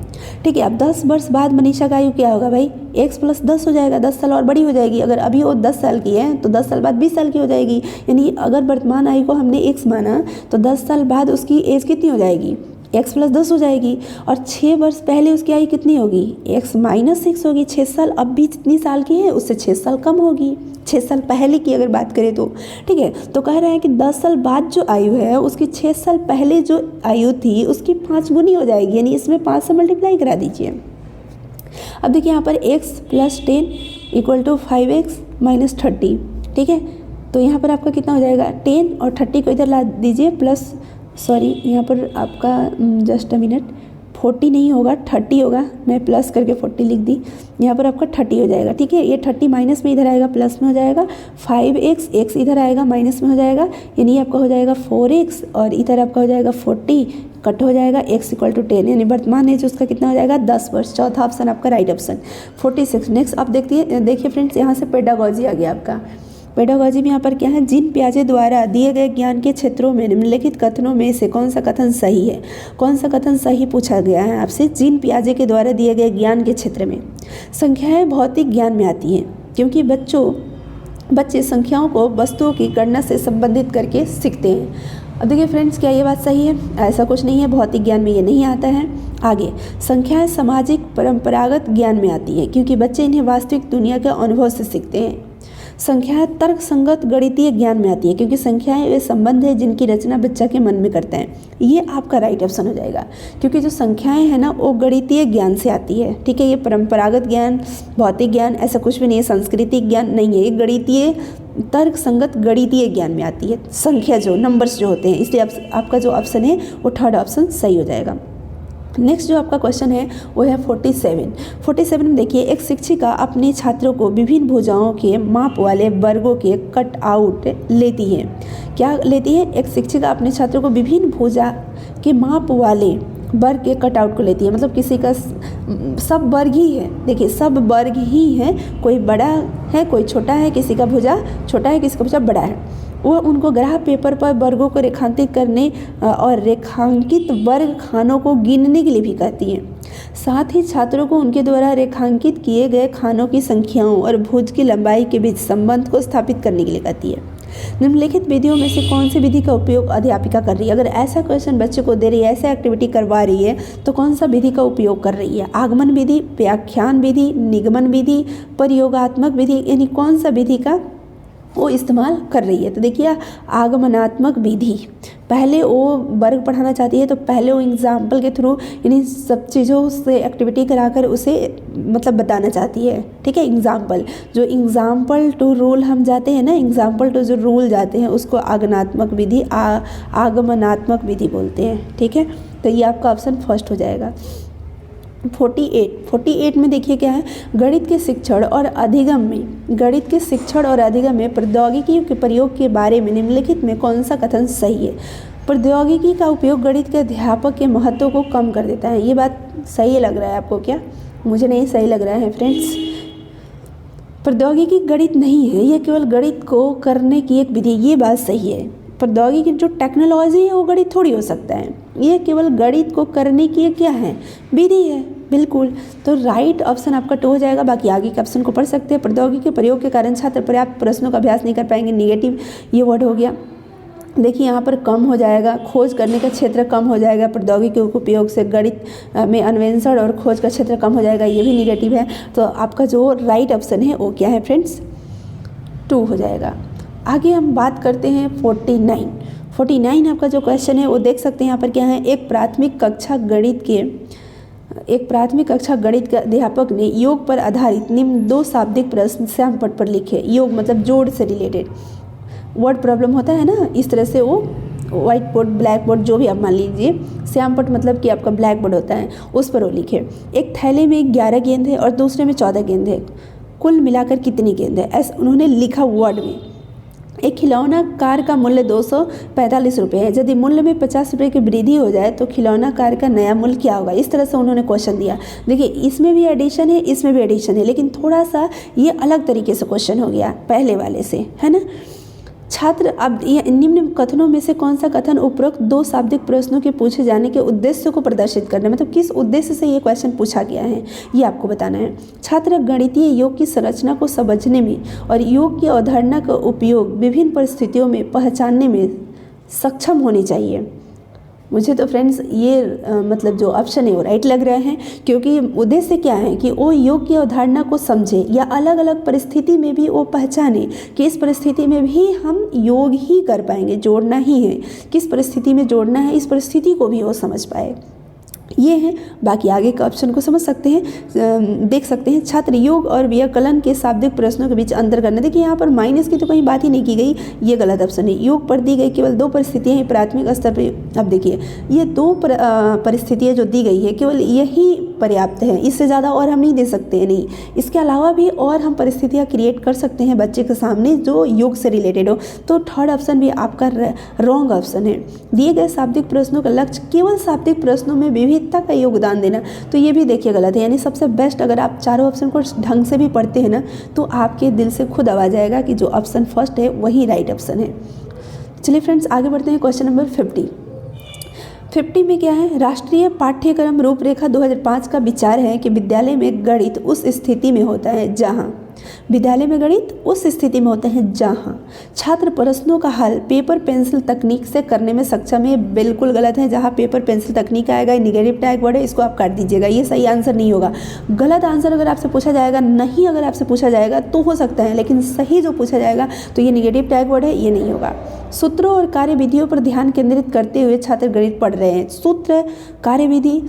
ठीक है, अब 10 वर्ष बाद मनीषा का आयु क्या होगा भाई, x + 10 हो जाएगा, 10 साल और बड़ी हो जाएगी। अगर अभी वो 10 साल की है तो 10 साल बाद 20 साल की हो जाएगी, यानी अगर वर्तमान आयु को हमने x माना तो 10 साल बाद उसकी एज कितनी हो जाएगी, x + 10 हो जाएगी, और 6 वर्ष पहले उसकी आयु कितनी होगी, x - 6 होगी। 6 साल अब भी जितनी साल की है उससे 6 साल कम होगी, 6 साल पहले की अगर बात करें तो। ठीक है, तो कह रहे हैं कि 10 साल बाद जो आयु है उसकी 6 साल पहले जो आयु थी उसकी 5 गुनी हो जाएगी, यानी इसमें 5 से मल्टीप्लाई करा दीजिए। अब देखिए यहाँ पर x + 10 = 5x - 30। ठीक है, तो यहाँ पर आपका कितना हो जाएगा 10 और 30 को इधर ला दीजिए, प्लस सॉरी यहाँ पर आपका जस्ट अ मिनट 40 नहीं होगा 30 होगा, मैं प्लस करके 40 लिख दी, यहाँ पर आपका 30 हो जाएगा। ठीक है, ये 30 माइनस में इधर आएगा प्लस में हो जाएगा, 5x x इधर आएगा माइनस में हो जाएगा, यानी आपका हो जाएगा 4x, और इधर आपका हो जाएगा 40 कट हो जाएगा, x = 10, यानी वर्तमान एज उसका कितना हो जाएगा 10 वर्ष। चौथा ऑप्शन आपका राइट ऑप्शन 46। नेक्स्ट आप देखिए फ्रेंड्स, यहाँ से पेडागोजी आ गया आपका। पेडागोजी में यहाँ पर क्या है, जीन पियाजे द्वारा दिए गए ज्ञान के क्षेत्रों में निम्नलिखित कथनों में से कौन सा कथन सही है। कौन सा कथन सही पूछा गया है आपसे, जीन पियाजे के द्वारा दिए गए ज्ञान के क्षेत्र में संख्याएं भौतिक ज्ञान में आती हैं, क्योंकि बच्चों बच्चे संख्याओं को वस्तुओं की गणना से संबंधित करके सीखते हैं। अब देखिए फ्रेंड्स, क्या ये बात सही है? ऐसा कुछ नहीं है, भौतिक ज्ञान में ये नहीं आता है। आगे, संख्याएं सामाजिक परंपरागत ज्ञान में आती हैं क्योंकि बच्चे इन्हें वास्तविक दुनिया के अनुभव से सीखते हैं। संख्याएं तर्क संगत गणितीय ज्ञान में आती है क्योंकि संख्याएं वे संबंध है जिनकी रचना बच्चा के मन में करता है। ये आपका राइट ऑप्शन हो जाएगा, क्योंकि जो संख्याएं हैं ना वो गणितीय ज्ञान से आती है। ठीक है, ये परंपरागत ज्ञान, भौतिक ज्ञान ऐसा कुछ भी नहीं है, सांस्कृतिक ज्ञान नहीं है, ये गणितीय तर्क संगत गणितीय ज्ञान में आती है। संख्या जो नंबर्स जो होते हैं, इसलिए आपका जो ऑप्शन है वो थर्ड ऑप्शन सही हो जाएगा। नेक्स्ट जो आपका क्वेश्चन है वो है 47 में देखिए, एक शिक्षिका अपने छात्रों को विभिन्न भुजाओं के माप वाले वर्गों के कट आउट लेती है। क्या लेती है? एक शिक्षिका अपने छात्रों को विभिन्न भुजा के माप वाले वर्ग के कट आउट को लेती है। मतलब किसी का सब वर्ग ही है, देखिए सब वर्ग ही है, कोई बड़ा है कोई छोटा है, किसी का भुजा छोटा है किसी का भुजा बड़ा है। वो उनको ग्राफ पेपर पर वर्गों को रेखांकित करने और रेखांकित वर्ग खानों को गिनने के लिए भी कहती हैं। साथ ही छात्रों को उनके द्वारा रेखांकित किए गए खानों की संख्याओं और भुज की लंबाई के बीच संबंध को स्थापित करने के लिए कहती है। निम्नलिखित विधियों में से कौन सी विधि का उपयोग अध्यापिका कर रही है? अगर ऐसा क्वेश्चन बच्चे को दे रही है, ऐसा एक्टिविटी करवा रही है, तो कौन सा विधि का उपयोग कर रही है? आगमन विधि, व्याख्यान विधि, निगमन विधि, प्रयोगात्मक विधि, यानी कौन सा विधि का वो इस्तेमाल कर रही है? तो देखिए, आगमनात्मक विधि, पहले वो वर्ग पढ़ाना चाहती है तो पहले वो एग्जाम्पल के थ्रू यानी सब चीज़ों से एक्टिविटी कराकर उसे मतलब बताना चाहती है। ठीक है, एग्जाम्पल, जो एग्जाम्पल टू रूल हम जाते हैं ना, एग्जाम्पल टू जो रूल जाते हैं उसको आगमनात्मक विधि आगमनात्मक विधि बोलते हैं। ठीक है, तो ये आपका ऑप्शन फर्स्ट हो जाएगा। 48 में देखिए क्या है, गणित के शिक्षण और अधिगम में प्रौद्योगिकी के प्रयोग के बारे में निम्नलिखित में कौन सा कथन सही है? प्रौद्योगिकी का उपयोग गणित के अध्यापक के महत्व को कम कर देता है। ये बात सही लग रहा है आपको क्या? मुझे नहीं सही लग रहा है फ्रेंड्स। प्रौद्योगिकी गणित नहीं है, ये केवल गणित को करने की एक विधि, ये बात सही है। प्रौद्योगिकी जो टेक्नोलॉजी है वो गणित थोड़ी हो सकता है, ये केवल गणित को करने की क्या है? विधि है, बिल्कुल। तो राइट ऑप्शन आपका 2 हो जाएगा। बाकी आगे के ऑप्शन को पढ़ सकते हैं। प्रौद्योगिकी के प्रयोग के कारण छात्र पर्याप्त प्रश्नों का अभ्यास नहीं कर पाएंगे, निगेटिव ये वर्ड हो गया। देखिए यहाँ पर कम हो जाएगा, खोज करने का क्षेत्र कम हो जाएगा, प्रौद्योगिकी के उपयोग से गणित में अन्वेषण और खोज का क्षेत्र कम हो जाएगा, ये भी निगेटिव है। तो आपका जो राइट ऑप्शन है वो क्या है फ्रेंड्स? 2 हो जाएगा। आगे हम बात करते हैं 49 आपका जो क्वेश्चन है वो देख सकते हैं यहाँ पर क्या है। एक प्राथमिक कक्षा गणित के अध्यापक ने योग पर आधारित निम्न 2 शाब्दिक प्रश्न श्यामपट्ट पर लिखे। योग मतलब जोड़ से रिलेटेड वर्ड प्रॉब्लम होता है ना, इस तरह से वो व्हाइट बोर्ड, ब्लैक बोर्ड, जो भी आप मान लीजिए, श्यामपट्ट मतलब कि आपका ब्लैक बोर्ड होता है, उस पर वो लिखे। एक थैले में 11 गेंद है और दूसरे में 14 गेंद है, कुल मिलाकर कितनी गेंद है? ऐसा उन्होंने लिखा वर्ड में। एक खिलौना कार का मूल्य 245 रुपये है, यदि मूल्य में 50 रुपये की वृद्धि हो जाए तो खिलौना कार का नया मूल्य क्या होगा? इस तरह से उन्होंने क्वेश्चन दिया। देखिए इसमें भी एडिशन है, इसमें भी एडिशन है, लेकिन थोड़ा सा ये अलग तरीके से क्वेश्चन हो गया पहले वाले से, है ना। छात्र, अब ये निम्न कथनों में से कौन सा कथन उपरोक्त 2 शाब्दिक प्रश्नों के पूछे जाने के उद्देश्य को प्रदर्शित करना, मतलब किस उद्देश्य से ये क्वेश्चन पूछा गया है, ये आपको बताना है। छात्र गणितीय योग की संरचना को समझने में और योग की अवधारणा का उपयोग विभिन्न परिस्थितियों में पहचानने में सक्षम होनी चाहिए। मुझे तो फ्रेंड्स ये मतलब जो ऑप्शन है वो राइट लग रहे हैं, क्योंकि उद्देश्य क्या है कि वो योग की अवधारणा को समझे या अलग अलग परिस्थिति में भी वो पहचाने कि इस परिस्थिति में भी हम योग ही कर पाएंगे, जोड़ना ही है, किस परिस्थिति में जोड़ना है, इस परिस्थिति को भी वो समझ पाए, ये है। बाकी आगे के ऑप्शन को समझ सकते हैं, देख सकते हैं। छात्र योग और व्याकलन के शाब्दिक प्रश्नों के बीच अंतर करना। देखिए यहाँ पर माइनस की तो कहीं बात ही नहीं की गई, ये गलत ऑप्शन है। योग पर दी गई केवल 2 परिस्थितियाँ हैं प्राथमिक स्तर पर। अब देखिए ये 2 परिस्थितियाँ जो दी गई है केवल यही पर्याप्त है, इससे ज़्यादा और हम नहीं दे सकते हैं, नहीं। इसके अलावा भी और हम परिस्थितियाँ क्रिएट कर सकते हैं बच्चे के सामने जो योग से रिलेटेड हो। तो थर्ड ऑप्शन भी आपका रॉन्ग ऑप्शन है। दिए गए शाब्दिक प्रश्नों का लक्ष्य केवल शाब्दिक प्रश्नों में विविधता का योगदान देना, तो ये भी देखिए गलत है। यानी सबसे बेस्ट अगर आप चारों ऑप्शन को ढंग से भी पढ़ते हैं ना, तो आपके दिल से खुद आवाज़ आएगा कि जो ऑप्शन फर्स्ट है वही राइट ऑप्शन है। चलिए फ्रेंड्स आगे बढ़ते हैं। क्वेश्चन नंबर 50 में क्या है, राष्ट्रीय पाठ्यक्रम रूपरेखा 2005 का विचार है कि विद्यालय में गणित उस स्थिति में होता है जहाँ विद्यालय में गणित उस स्थिति में होते हैं जहाँ छात्र प्रश्नों का हल पेपर पेंसिल तकनीक से करने में सक्षम है। बिल्कुल गलत है, जहाँ पेपर पेंसिल तकनीक आएगा निगेटिव टैग वर्ड है, इसको आप काट दीजिएगा, ये सही आंसर नहीं होगा। गलत आंसर अगर आपसे पूछा जाएगा, नहीं अगर आपसे पूछा जाएगा तो हो सकता है, लेकिन सही जो पूछा जाएगा तो ये निगेटिव टैग वर्ड है, ये नहीं होगा। सूत्रों और कार्यविधियों पर ध्यान केंद्रित करते हुए छात्र गणित पढ़ रहे हैं। सूत्र, कार्यविधि,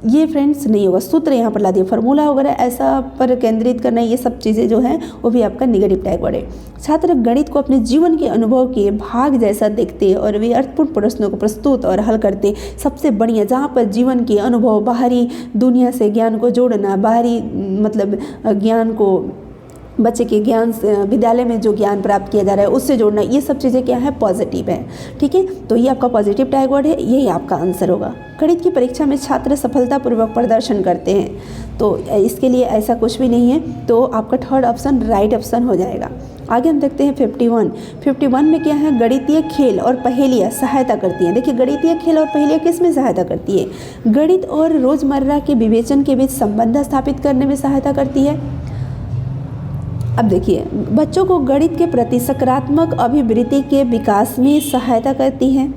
ये फ्रेंड्स नहीं होगा। सूत्र यहाँ पर ला दिया, फार्मूला वगैरह ऐसा पर केंद्रित करना, ये सब चीज़ें जो हैं वो भी आपका निगेटिव टैग वर्ड है। छात्र गणित को अपने जीवन के अनुभव के भाग जैसा देखते हैं और वे अर्थपूर्ण प्रश्नों को प्रस्तुत और हल करते। सबसे बढ़िया, जहाँ पर जीवन के अनुभव, बाहरी दुनिया से ज्ञान को जोड़ना, बाहरी मतलब ज्ञान को, बच्चे के ज्ञान से विद्यालय में जो ज्ञान प्राप्त किया जा रहा है उससे जोड़ना, ये सब चीज़ें क्या है, पॉजिटिव है। ठीक है, तो ये आपका पॉजिटिव टैग वर्ड है, यही आपका आंसर होगा। गणित की परीक्षा में छात्र सफलतापूर्वक प्रदर्शन करते हैं, तो इसके लिए ऐसा कुछ भी नहीं है, तो आपका थर्ड ऑप्शन राइट ऑप्शन हो जाएगा। आगे हम देखते हैं 51 में क्या है, गणितीय खेल और पहेलियाँ सहायता करती हैं। देखिए, गणितीय खेल और पहेलियाँ किस में सहायता करती है, गणित और रोज़मर्रा के विवेचन के बीच संबंध स्थापित करने में सहायता करती है। अब देखिए, बच्चों को गणित के प्रति सकारात्मक अभिवृत्ति के विकास में सहायता करती है।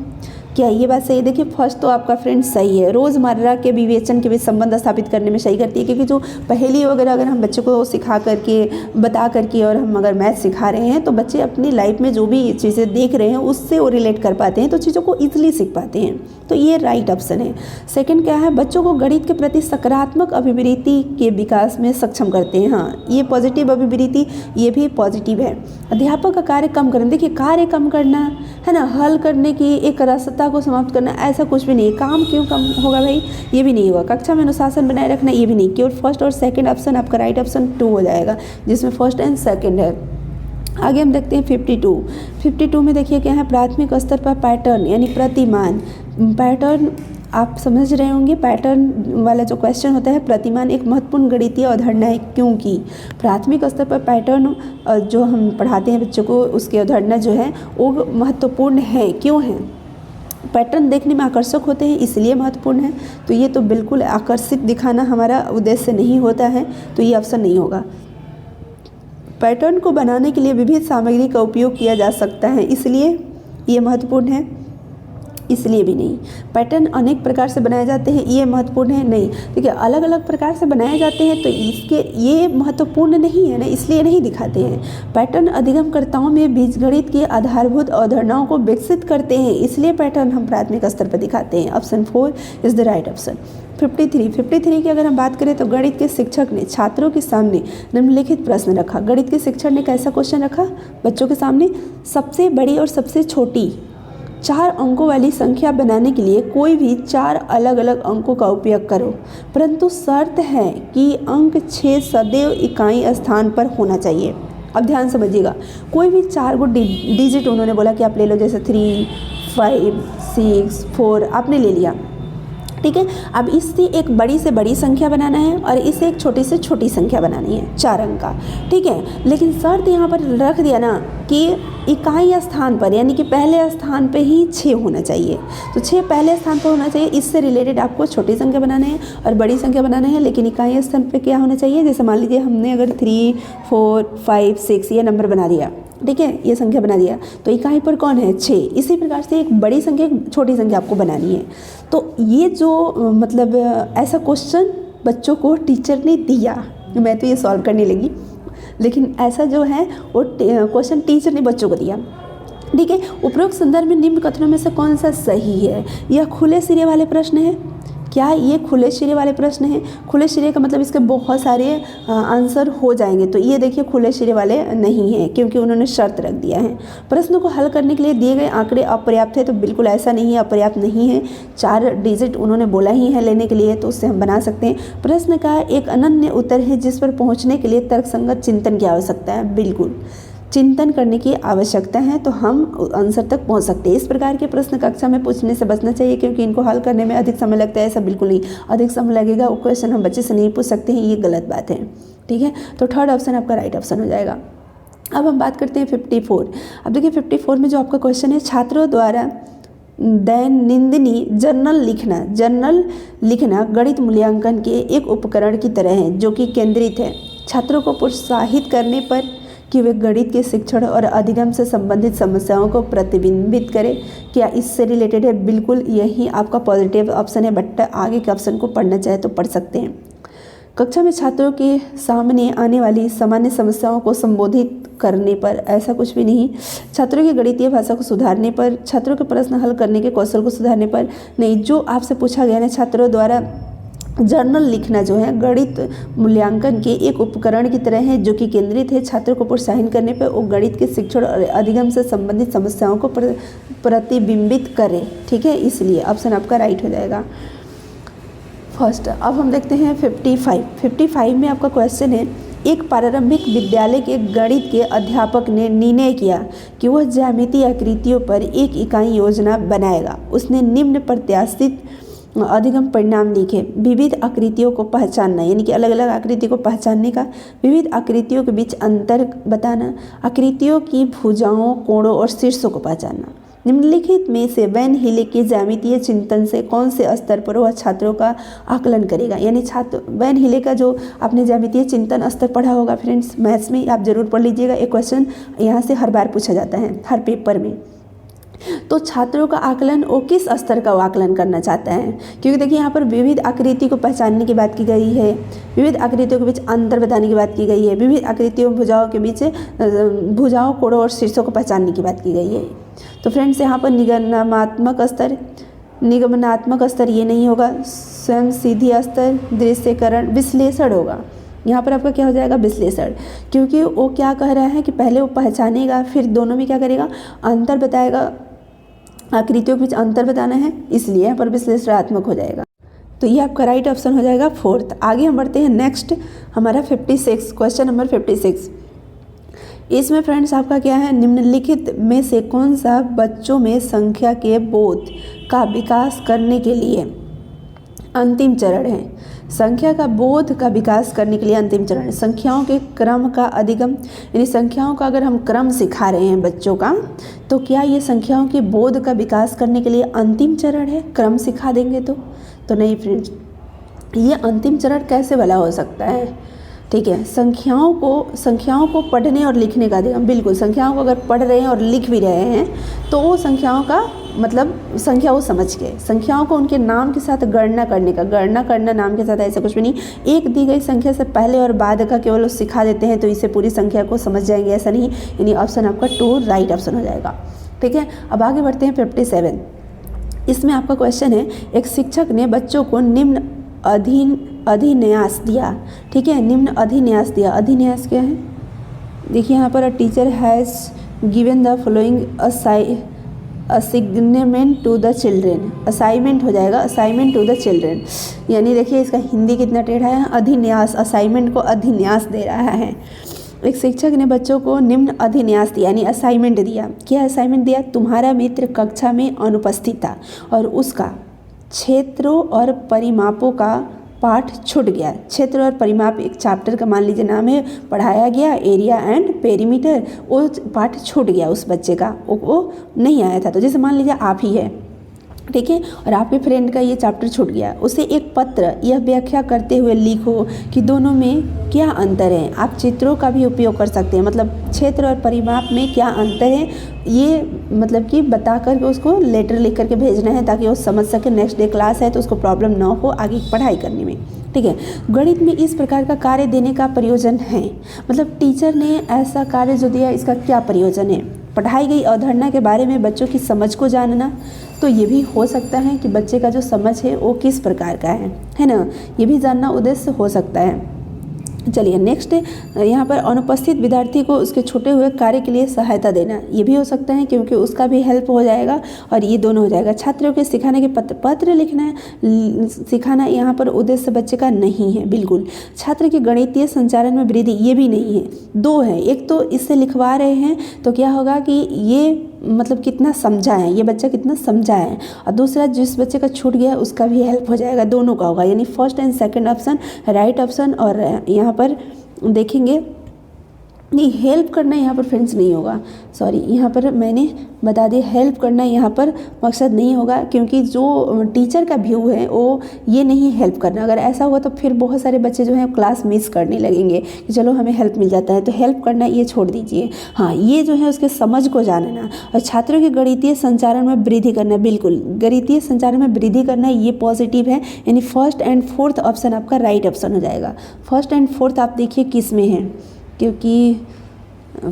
क्या ये बात सही है? देखिए, फर्स्ट तो आपका फ्रेंड सही है, रोज़मर्रा के विवेचन के बीच संबंध स्थापित करने में सही करती है, क्योंकि जो पहेली वगैरह अगर हम बच्चों को सिखा करके, बता करके, और हम अगर मैथ सिखा रहे हैं तो बच्चे अपनी लाइफ में जो भी चीज़ें देख रहे हैं उससे वो रिलेट कर पाते हैं, तो चीज़ों को ईजिली सीख पाते हैं, तो ये राइट ऑप्शन है। सेकंड क्या है, बच्चों को गणित के प्रति सकारात्मक अभिवृत्ति के विकास में सक्षम करते हैं। हाँ, ये पॉजिटिव अभिवृत्ति, ये भी पॉजिटिव है। अध्यापक का कार्य कम करना, देखिए कार्य कम करना है ना, हल करने की एक रास्ता को समाप्त करना, ऐसा कुछ भी नहीं। काम क्यों कम होगा भाई, ये भी नहीं होगा। कक्षा में अनुशासन बनाए रखना, ये भी नहीं। केवल फर्स्ट और सेकंड ऑप्शन आपका राइट ऑप्शन 2 हो जाएगा, जिसमें फर्स्ट एंड सेकंड है। आगे हम देखते हैं 52 में देखिए क्या है, प्राथमिक स्तर पर पैटर्न यानी प्रतिमान। पैटर्न आप समझ रहे होंगे, पैटर्न वाला जो क्वेश्चन होता है, प्रतिमान एक महत्वपूर्ण गणितीय अवधारणा है, क्योंकि प्राथमिक स्तर पर पैटर्न जो हम पढ़ाते हैं बच्चों को, उसकी अवधारणा जो है वो महत्वपूर्ण है। क्यों है? पैटर्न देखने में आकर्षक होते हैं, इसलिए महत्वपूर्ण है। तो ये तो बिल्कुल आकर्षित दिखाना हमारा उद्देश्य नहीं होता है, तो ये ऑप्शन नहीं होगा। पैटर्न को बनाने के लिए विविध सामग्री का उपयोग किया जा सकता है, इसलिए ये महत्वपूर्ण है, इसलिए भी नहीं। पैटर्न अनेक प्रकार से बनाए जाते हैं, ये महत्वपूर्ण है, नहीं। देखिए, अलग अलग प्रकार से बनाए जाते हैं तो इसके ये महत्वपूर्ण नहीं है ना, इसलिए नहीं दिखाते हैं। पैटर्न अधिगमकर्ताओं में बीजगणित की आधारभूत अवधारणाओं को विकसित करते हैं, इसलिए पैटर्न हम प्राथमिक स्तर पर दिखाते हैं। Option 4 is the right option. 53 की अगर हम बात करें तो गणित के शिक्षक ने छात्रों के सामने निम्नलिखित प्रश्न रखा। गणित के शिक्षक ने कैसा क्वेश्चन रखा बच्चों के सामने, सबसे बड़ी और सबसे छोटी 4 अंकों वाली संख्या बनाने के लिए कोई भी 4 अलग अलग अंकों का उपयोग करो, परंतु शर्त है कि अंक 6 सदैव इकाई स्थान पर होना चाहिए। अब ध्यान समझिएगा, कोई भी 4 डिजिट उन्होंने बोला कि आप ले लो, जैसे 3, 5, 6, 4 आपने ले लिया, ठीक है। अब इससे एक बड़ी से बड़ी संख्या बनाना है और इससे एक छोटी से छोटी संख्या बनानी है, 4 अंक का, ठीक है। लेकिन शर्त यहाँ पर रख दिया ना कि इकाई स्थान पर, यानी कि पहले स्थान पे ही 6 होना चाहिए, तो 6 पहले स्थान पर होना चाहिए। इससे रिलेटेड आपको छोटी संख्या बनाना है और बड़ी संख्या बनाना है, लेकिन इकाई स्थान पे क्या होना चाहिए। जैसे मान लीजिए हमने अगर 3, 4, 5, 6 ये नंबर बना दिया, ठीक है, ये संख्या बना दिया, तो इकाई पर कौन है, 6। इसी प्रकार से एक बड़ी संख्या एक छोटी संख्या आपको बनानी है। तो ये जो मतलब ऐसा क्वेश्चन बच्चों को टीचर ने दिया, मैं तो ये सॉल्व करने लगी, लेकिन ऐसा जो है वो क्वेश्चन टीचर ने बच्चों को दिया, ठीक है। उपरोक्त संदर्भ में निम्न कथनों में से कौन सा सही है। यह खुले सिरे वाले प्रश्न है। क्या ये खुले सिरे वाले प्रश्न हैं? खुले सिरे का मतलब इसके बहुत सारे आंसर हो जाएंगे, तो ये देखिए खुले सिरे वाले नहीं हैं, क्योंकि उन्होंने शर्त रख दिया है। प्रश्न को हल करने के लिए दिए गए आंकड़े अपर्याप्त है, तो बिल्कुल ऐसा नहीं है, अपर्याप्त नहीं है। 4 डिजिट उन्होंने बोला ही है लेने के लिए, तो उससे हम बना सकते हैं। प्रश्न का एक अनन्य उत्तर है जिस पर पहुँचने के लिए तर्कसंगत चिंतन की आवश्यकता है। बिल्कुल चिंतन करने की आवश्यकता है तो हम आंसर तक पहुंच सकते हैं। इस प्रकार के प्रश्न कक्षा में पूछने से बचना चाहिए, क्योंकि इनको हल करने में अधिक समय लगता है। ऐसा बिल्कुल नहीं अधिक समय लगेगा, वो क्वेश्चन हम बच्चे से नहीं पूछ सकते हैं, ये गलत बात है, ठीक है। तो थर्ड ऑप्शन आपका राइट ऑप्शन हो जाएगा। अब हम बात करते हैं 54। अब देखिए 54 में जो आपका क्वेश्चन है, छात्रों द्वारा दैनंदिनी जर्नल लिखना गणित मूल्यांकन के एक उपकरण की तरह है जो कि केंद्रित है। छात्रों को प्रोत्साहित करने पर कि वे गणित के शिक्षण और अधिगम से संबंधित समस्याओं को प्रतिबिंबित करें। क्या इससे रिलेटेड है? बिल्कुल यही आपका पॉजिटिव ऑप्शन है, बट आगे के ऑप्शन को पढ़ना चाहे तो पढ़ सकते हैं। कक्षा में छात्रों के सामने आने वाली सामान्य समस्याओं को संबोधित करने पर, ऐसा कुछ भी नहीं। छात्रों की गणितीय भाषा को सुधारने पर, छात्रों के प्रश्न हल करने के कौशल को सुधारने पर नहीं। जो आपसे पूछा गया ना, छात्रों द्वारा जर्नल लिखना जो है गणित मूल्यांकन के एक उपकरण की तरह है, जो कि केंद्रित है छात्रों को प्रोत्साहित करने पर वो गणित के शिक्षण और अधिगम से संबंधित समस्याओं को प्रतिबिंबित करे। ठीक है, इसलिए ऑप्शन आपका राइट हो जाएगा फर्स्ट। अब हम देखते हैं 55 में आपका क्वेश्चन है, एक प्रारंभिक विद्यालय के गणित के अध्यापक ने निर्णय किया कि वह ज्यामितीय आकृतियों पर एक इकाई योजना बनाएगा। उसने निम्न प्रत्याशित अधिगम परिणाम लिखे। विविध आकृतियों को पहचानना, यानी कि अलग अलग आकृति को पहचानने का, विविध आकृतियों के बीच अंतर बताना, आकृतियों की भुजाओं, कोणों और शीर्षों को पहचानना। निम्नलिखित में से वैन हीले के ज्यामितीय चिंतन से कौन से स्तर पर वह छात्रों का आकलन करेगा? यानी छात्र वैन हीले का जो आपने ज्यामितीय चिंतन स्तर पढ़ा होगा फ्रेंड्स, मैथ्स में आप जरूर पढ़ लीजिएगा। एक क्वेश्चन यहाँ से हर बार पूछा जाता है, हर पेपर में। तो छात्रों का आकलन वो किस स्तर का वो आकलन करना चाहता है? क्योंकि देखिए यहाँ पर विविध आकृति को पहचानने की बात की गई है, विविध आकृतियों के बीच अंतर बताने की बात की गई है, विविध आकृतियों भुजाओं के बीच भुजाओं, कोणों और शीर्षों को पहचानने की बात की गई है। तो फ्रेंड्स यहाँ पर निगमनात्मक स्तर ये नहीं होगा, स्वयं सीधी स्तर, दृश्यकरण, विश्लेषण होगा। यहाँ पर आपका क्या हो जाएगा? विश्लेषण, क्योंकि वो क्या कह रहा है कि पहले वो पहचानेगा, फिर दोनों में क्या करेगा? अंतर बताएगा, आकृतियों के बीच अंतर बताना है, इसलिए यहाँ पर विश्लेषणात्मक हो जाएगा। तो ये आपका राइट ऑप्शन हो जाएगा फोर्थ। आगे हम बढ़ते हैं नेक्स्ट, हमारा 56, क्वेश्चन नंबर 56। इसमें फ्रेंड्स आपका क्या है? निम्नलिखित में से कौन सा बच्चों में संख्या के बोध का विकास करने के लिए अंतिम चरण है? संख्या का बोध का विकास करने के लिए अंतिम चरण, संख्याओं के क्रम का अधिगम, यानी संख्याओं का अगर हम क्रम सिखा रहे हैं बच्चों का, तो क्या ये संख्याओं के बोध का विकास करने के लिए अंतिम चरण है? क्रम सिखा देंगे तो नहीं फ्रेंड्स, ये अंतिम चरण कैसे वाला हो सकता है? ठीक है, संख्याओं को पढ़ने और लिखने का अधिगम, बिल्कुल संख्याओं को अगर पढ़ रहे हैं और लिख भी रहे हैं तो वो संख्याओं का मतलब संख्या वो समझ के, संख्याओं को उनके नाम के साथ गणना करने का, गणना करना नाम के साथ ऐसा कुछ भी नहीं, एक दी गई संख्या से पहले और बाद का केवल वो सिखा देते हैं तो इससे पूरी संख्या को समझ जाएंगे, ऐसा नहीं। यानी ऑप्शन आपका 2 राइट ऑप्शन हो जाएगा। ठीक है, अब आगे बढ़ते हैं 57। इसमें आपका क्वेश्चन है, एक शिक्षक ने बच्चों को निम्न अधिन्यास दिया। ठीक है, निम्न अधिन्यास दिया। अधिन्यास क्या है? देखिए यहाँ पर a teacher has given the following assignment to the children. Assignment हो जाएगा, असाइनमेंट टू द चिल्ड्रेन। यानी देखिए इसका हिंदी कितना टेढ़ा है, अधिन्यास, असाइनमेंट को अधिन्यास दे रहा है। एक शिक्षक ने बच्चों को निम्न अधिन्यास दिया, यानी असाइनमेंट दिया। क्या असाइनमेंट दिया? तुम्हारा मित्र कक्षा में अनुपस्थित था और उसका क्षेत्रों और परिमापों का पाठ छूट गया। क्षेत्र और परिमाप एक चैप्टर का मान लीजिए नाम है, पढ़ाया गया एरिया एंड पेरीमीटर, वो पाठ छूट गया उस बच्चे का, वो नहीं आया था। तो जैसे मान लीजिए आप ही है, ठीक है, और आपके फ्रेंड का ये चैप्टर छूट गया, उसे एक पत्र यह व्याख्या करते हुए लिखो कि दोनों में क्या अंतर है। आप चित्रों का भी उपयोग कर सकते हैं, मतलब क्षेत्र और परिमाप में क्या अंतर है ये मतलब कि बता करके उसको लेटर लिख करके भेजना है ताकि वो समझ सके। नेक्स्ट डे क्लास है तो उसको प्रॉब्लम ना हो आगे पढ़ाई करने में। ठीक है, गणित में इस प्रकार का कार्य देने का प्रयोजन है, मतलब टीचर ने ऐसा कार्य जो दिया इसका क्या प्रयोजन है? पढ़ाई गई अवधारणा के बारे में बच्चों की समझ को जानना, तो ये भी हो सकता है कि बच्चे का जो समझ है वो किस प्रकार का है ना, ये भी जानना उद्देश्य हो सकता है। चलिए नेक्स्ट, यहाँ पर अनुपस्थित विद्यार्थी को उसके छूटे हुए कार्य के लिए सहायता देना, ये भी हो सकता है क्योंकि उसका भी हेल्प हो जाएगा और ये दोनों हो जाएगा। छात्रों के सिखाने के पत्र लिखना सिखाना यहाँ पर उद्देश्य बच्चे का नहीं है बिल्कुल। छात्र के गणितीय संचालन में वृद्धि, ये भी नहीं है। दो है, एक तो इससे लिखवा रहे हैं तो क्या होगा कि ये मतलब कितना समझा है, ये बच्चा कितना समझा है, और दूसरा जिस बच्चे का छूट गया उसका भी हेल्प हो जाएगा, दोनों का होगा। यानी first and second option right option. और यहाँ पर देखेंगे नहीं, हेल्प करना यहाँ पर फ्रेंड्स नहीं होगा, सॉरी, यहाँ पर मैंने बता दिया हेल्प करना यहाँ पर मकसद नहीं होगा, क्योंकि जो टीचर का व्यू है वो ये नहीं हेल्प करना। अगर ऐसा हुआ तो फिर बहुत सारे बच्चे जो हैं क्लास मिस करने लगेंगे कि चलो हमें हेल्प मिल जाता है, तो हेल्प करना ये छोड़ दीजिए। हाँ, ये जो है उसके समझ को जानना और छात्रों के गणितीय संचारण में वृद्धि करना। बिल्कुल, गणितीय संचारण में वृद्धि करना ये पॉजिटिव है, यानी फर्स्ट एंड फोर्थ ऑप्शन आपका राइट ऑप्शन हो जाएगा। फर्स्ट एंड फोर्थ आप देखिए किस में है, क्योंकि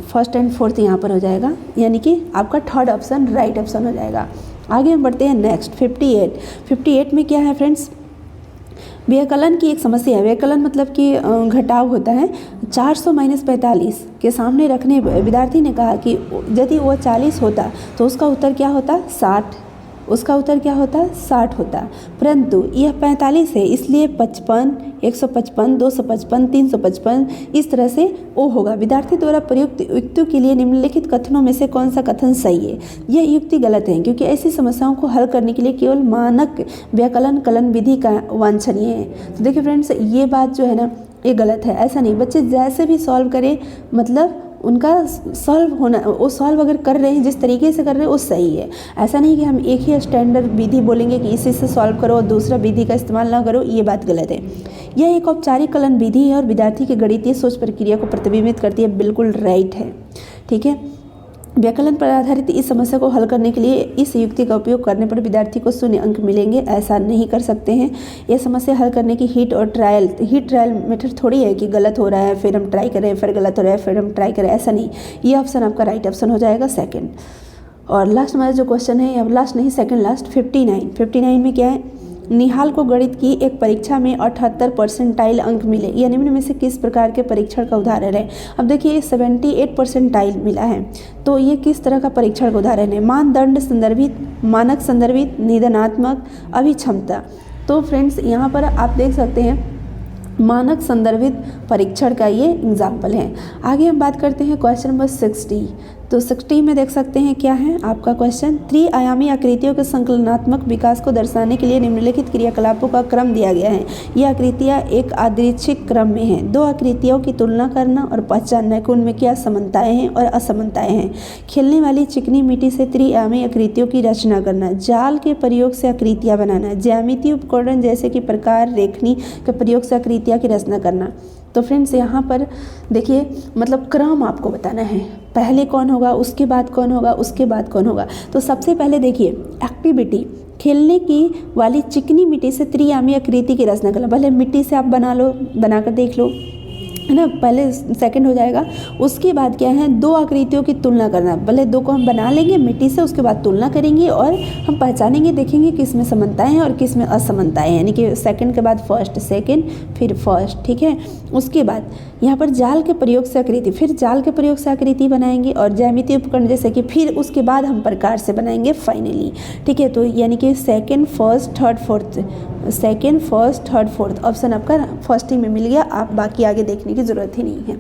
फर्स्ट एंड फोर्थ यहाँ पर हो जाएगा, यानी कि आपका थर्ड ऑप्शन राइट ऑप्शन हो जाएगा। आगे हम बढ़ते हैं नेक्स्ट 58 में क्या है फ्रेंड्स, व्यवकलन की एक समस्या है। व्यवकलन मतलब कि घटाव होता है। 400 - 45 के सामने रखने विद्यार्थी ने कहा कि यदि वो 40 होता तो उसका उत्तर क्या होता, 60। उसका उत्तर क्या होता, 60 होता, परंतु यह 45 है, इसलिए 55, 155, 255, 355 इस तरह से वो होगा। विद्यार्थी द्वारा प्रयुक्त युक्तियों के लिए निम्नलिखित कथनों में से कौन सा कथन सही है। यह युक्ति गलत है, क्योंकि ऐसी समस्याओं को हल करने के लिए केवल मानक व्यवकलन कलन विधि का वांछनीय है। तो देखिए फ्रेंड्स, ये बात जो है ना ये गलत है। ऐसा नहीं, बच्चे जैसे भी सॉल्व करें, मतलब उनका सॉल्व होना, वो सॉल्व अगर कर रहे हैं जिस तरीके से कर रहे हैं वो सही है। ऐसा नहीं कि हम एक ही स्टैंडर्ड विधि बोलेंगे कि इसी से सॉल्व करो और दूसरा विधि का इस्तेमाल ना करो, ये बात गलत है। यह एक औपचारिक कलन विधि है और विद्यार्थी की गणितीय सोच प्रक्रिया को प्रतिबिंबित करती है, बिल्कुल राइट है। ठीक है, व्याकलन पर आधारित इस समस्या को हल करने के लिए इस युक्ति का उपयोग करने पर विद्यार्थी को 0 अंक मिलेंगे, ऐसा नहीं कर सकते हैं। यह समस्या हल करने की हिट ट्रायल मेथड थोड़ी है कि गलत हो रहा है फिर हम ट्राई करें, फिर गलत हो रहा है फिर हम ट्राई करें, ऐसा नहीं। ये ऑप्शन आपका राइट ऑप्शन हो जाएगा, सेकंड। और लास्ट हमारा जो क्वेश्चन है, अब लास्ट नहीं सेकंड लास्ट, 59 में क्या है, निहाल को गणित की एक परीक्षा में 78 परसेंटाइल अंक मिले, यह निम्न में से किस प्रकार के परीक्षण का उदाहरण है। अब देखिए 78 परसेंटाइल मिला है, तो ये किस तरह का परीक्षण का उदाहरण है। मानदंड संदर्भित, मानक संदर्भित, निदानात्मक, अभिक्षमता। तो फ्रेंड्स यहाँ पर आप देख सकते हैं मानक संदर्भित परीक्षण का ये एग्जाम्पल है। आगे हम बात करते हैं क्वेश्चन नंबर 60। तो 60 में देख सकते हैं क्या है आपका क्वेश्चन, त्रिआयामी आकृतियों के संकलनात्मक विकास को दर्शाने के लिए निम्नलिखित क्रियाकलापों का क्रम दिया गया है। ये आकृतियाँ एक यादृच्छिक क्रम में हैं। 2 आकृतियों की तुलना करना और पहचानना कि उनमें क्या समानताएं हैं और असमानताएं हैं। खेलने वाली चिकनी मिट्टी से त्रिआयामी आकृतियों की रचना करना, जाल के प्रयोग से आकृतियाँ बनाना, ज्यामितीय उपकरण जैसे कि प्रकार रेखनी के प्रयोग से आकृतियाँ की रचना करना। तो फ्रेंड्स यहाँ पर देखिए, मतलब क्रम आपको बताना है, पहले कौन होगा, उसके बाद कौन होगा, उसके बाद कौन होगा। तो सबसे पहले देखिए एक्टिविटी, खेलने की वाली चिकनी मिट्टी से त्रिआयामी आकृति की रचना करना। पहले मिट्टी से आप बना लो, बनाकर देख लो, है ना, पहले सेकंड हो जाएगा। उसके बाद क्या है, 2 आकृतियों की तुलना करना। पहले 2 को हम बना लेंगे मिट्टी से, उसके बाद तुलना करेंगे और हम पहचानेंगे, देखेंगे किस में समानताएं हैं और किस में असमानताएं हैं, यानी कि सेकंड के बाद फर्स्ट, सेकंड फिर फर्स्ट। ठीक है, उसके बाद यहाँ पर जाल के प्रयोग से आकृति, फिर जाल के प्रयोग से आकृति बनाएंगे और ज्यामितीय उपकरण जैसे कि, फिर उसके बाद हम प्रकार से बनाएंगे फाइनली। ठीक है, तो यानी कि second first third fourth, second first third fourth option आपका फर्स्ट ही में मिल गया, आप बाकी आगे देखने की ज़रूरत ही नहीं है।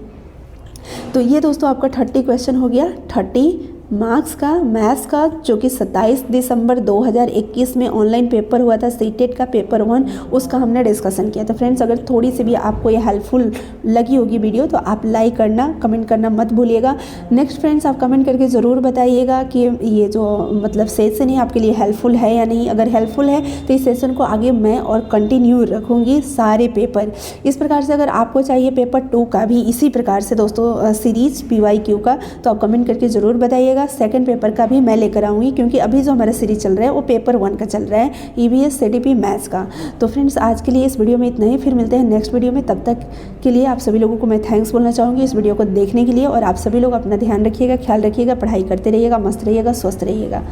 तो ये दोस्तों आपका 30 क्वेश्चन हो गया, 30 मार्क्स का मैथ्स का, जो कि 27 दिसंबर 2021 में ऑनलाइन पेपर हुआ था सीटेट का पेपर 1, उसका हमने डिस्कशन किया। तो फ्रेंड्स अगर थोड़ी सी भी आपको ये हेल्पफुल लगी होगी वीडियो तो आप लाइक करना, कमेंट करना मत भूलिएगा। नेक्स्ट फ्रेंड्स आप कमेंट करके ज़रूर बताइएगा कि ये जो मतलब सेशन है आपके लिए हेल्पफुल है या नहीं। अगर हेल्पफुल है तो इस सेशन को आगे मैं और कंटिन्यू रखूँगी सारे पेपर। इस प्रकार से अगर आपको चाहिए पेपर 2 का भी इसी प्रकार से दोस्तों सीरीज PYQ का, तो आप कमेंट करके ज़रूर बताइएगा। सेकंड पेपर का भी मैं लेकर आऊँगी, क्योंकि अभी जो हमारा सीरीज चल रहा है वो पेपर 1 का चल रहा है, EVS CTP मैथ्स का। तो फ्रेंड्स आज के लिए इस वीडियो में इतना ही, फिर मिलते हैं नेक्स्ट वीडियो में। तब तक के लिए आप सभी लोगों को मैं थैंक्स बोलना चाहूँगी इस वीडियो को देखने के लिए। और आप सभी लोग अपना ध्यान रखिएगा, ख्याल रखिएगा, पढ़ाई करते रहिएगा, मस्त रहिएगा, स्वस्थ रहिएगा।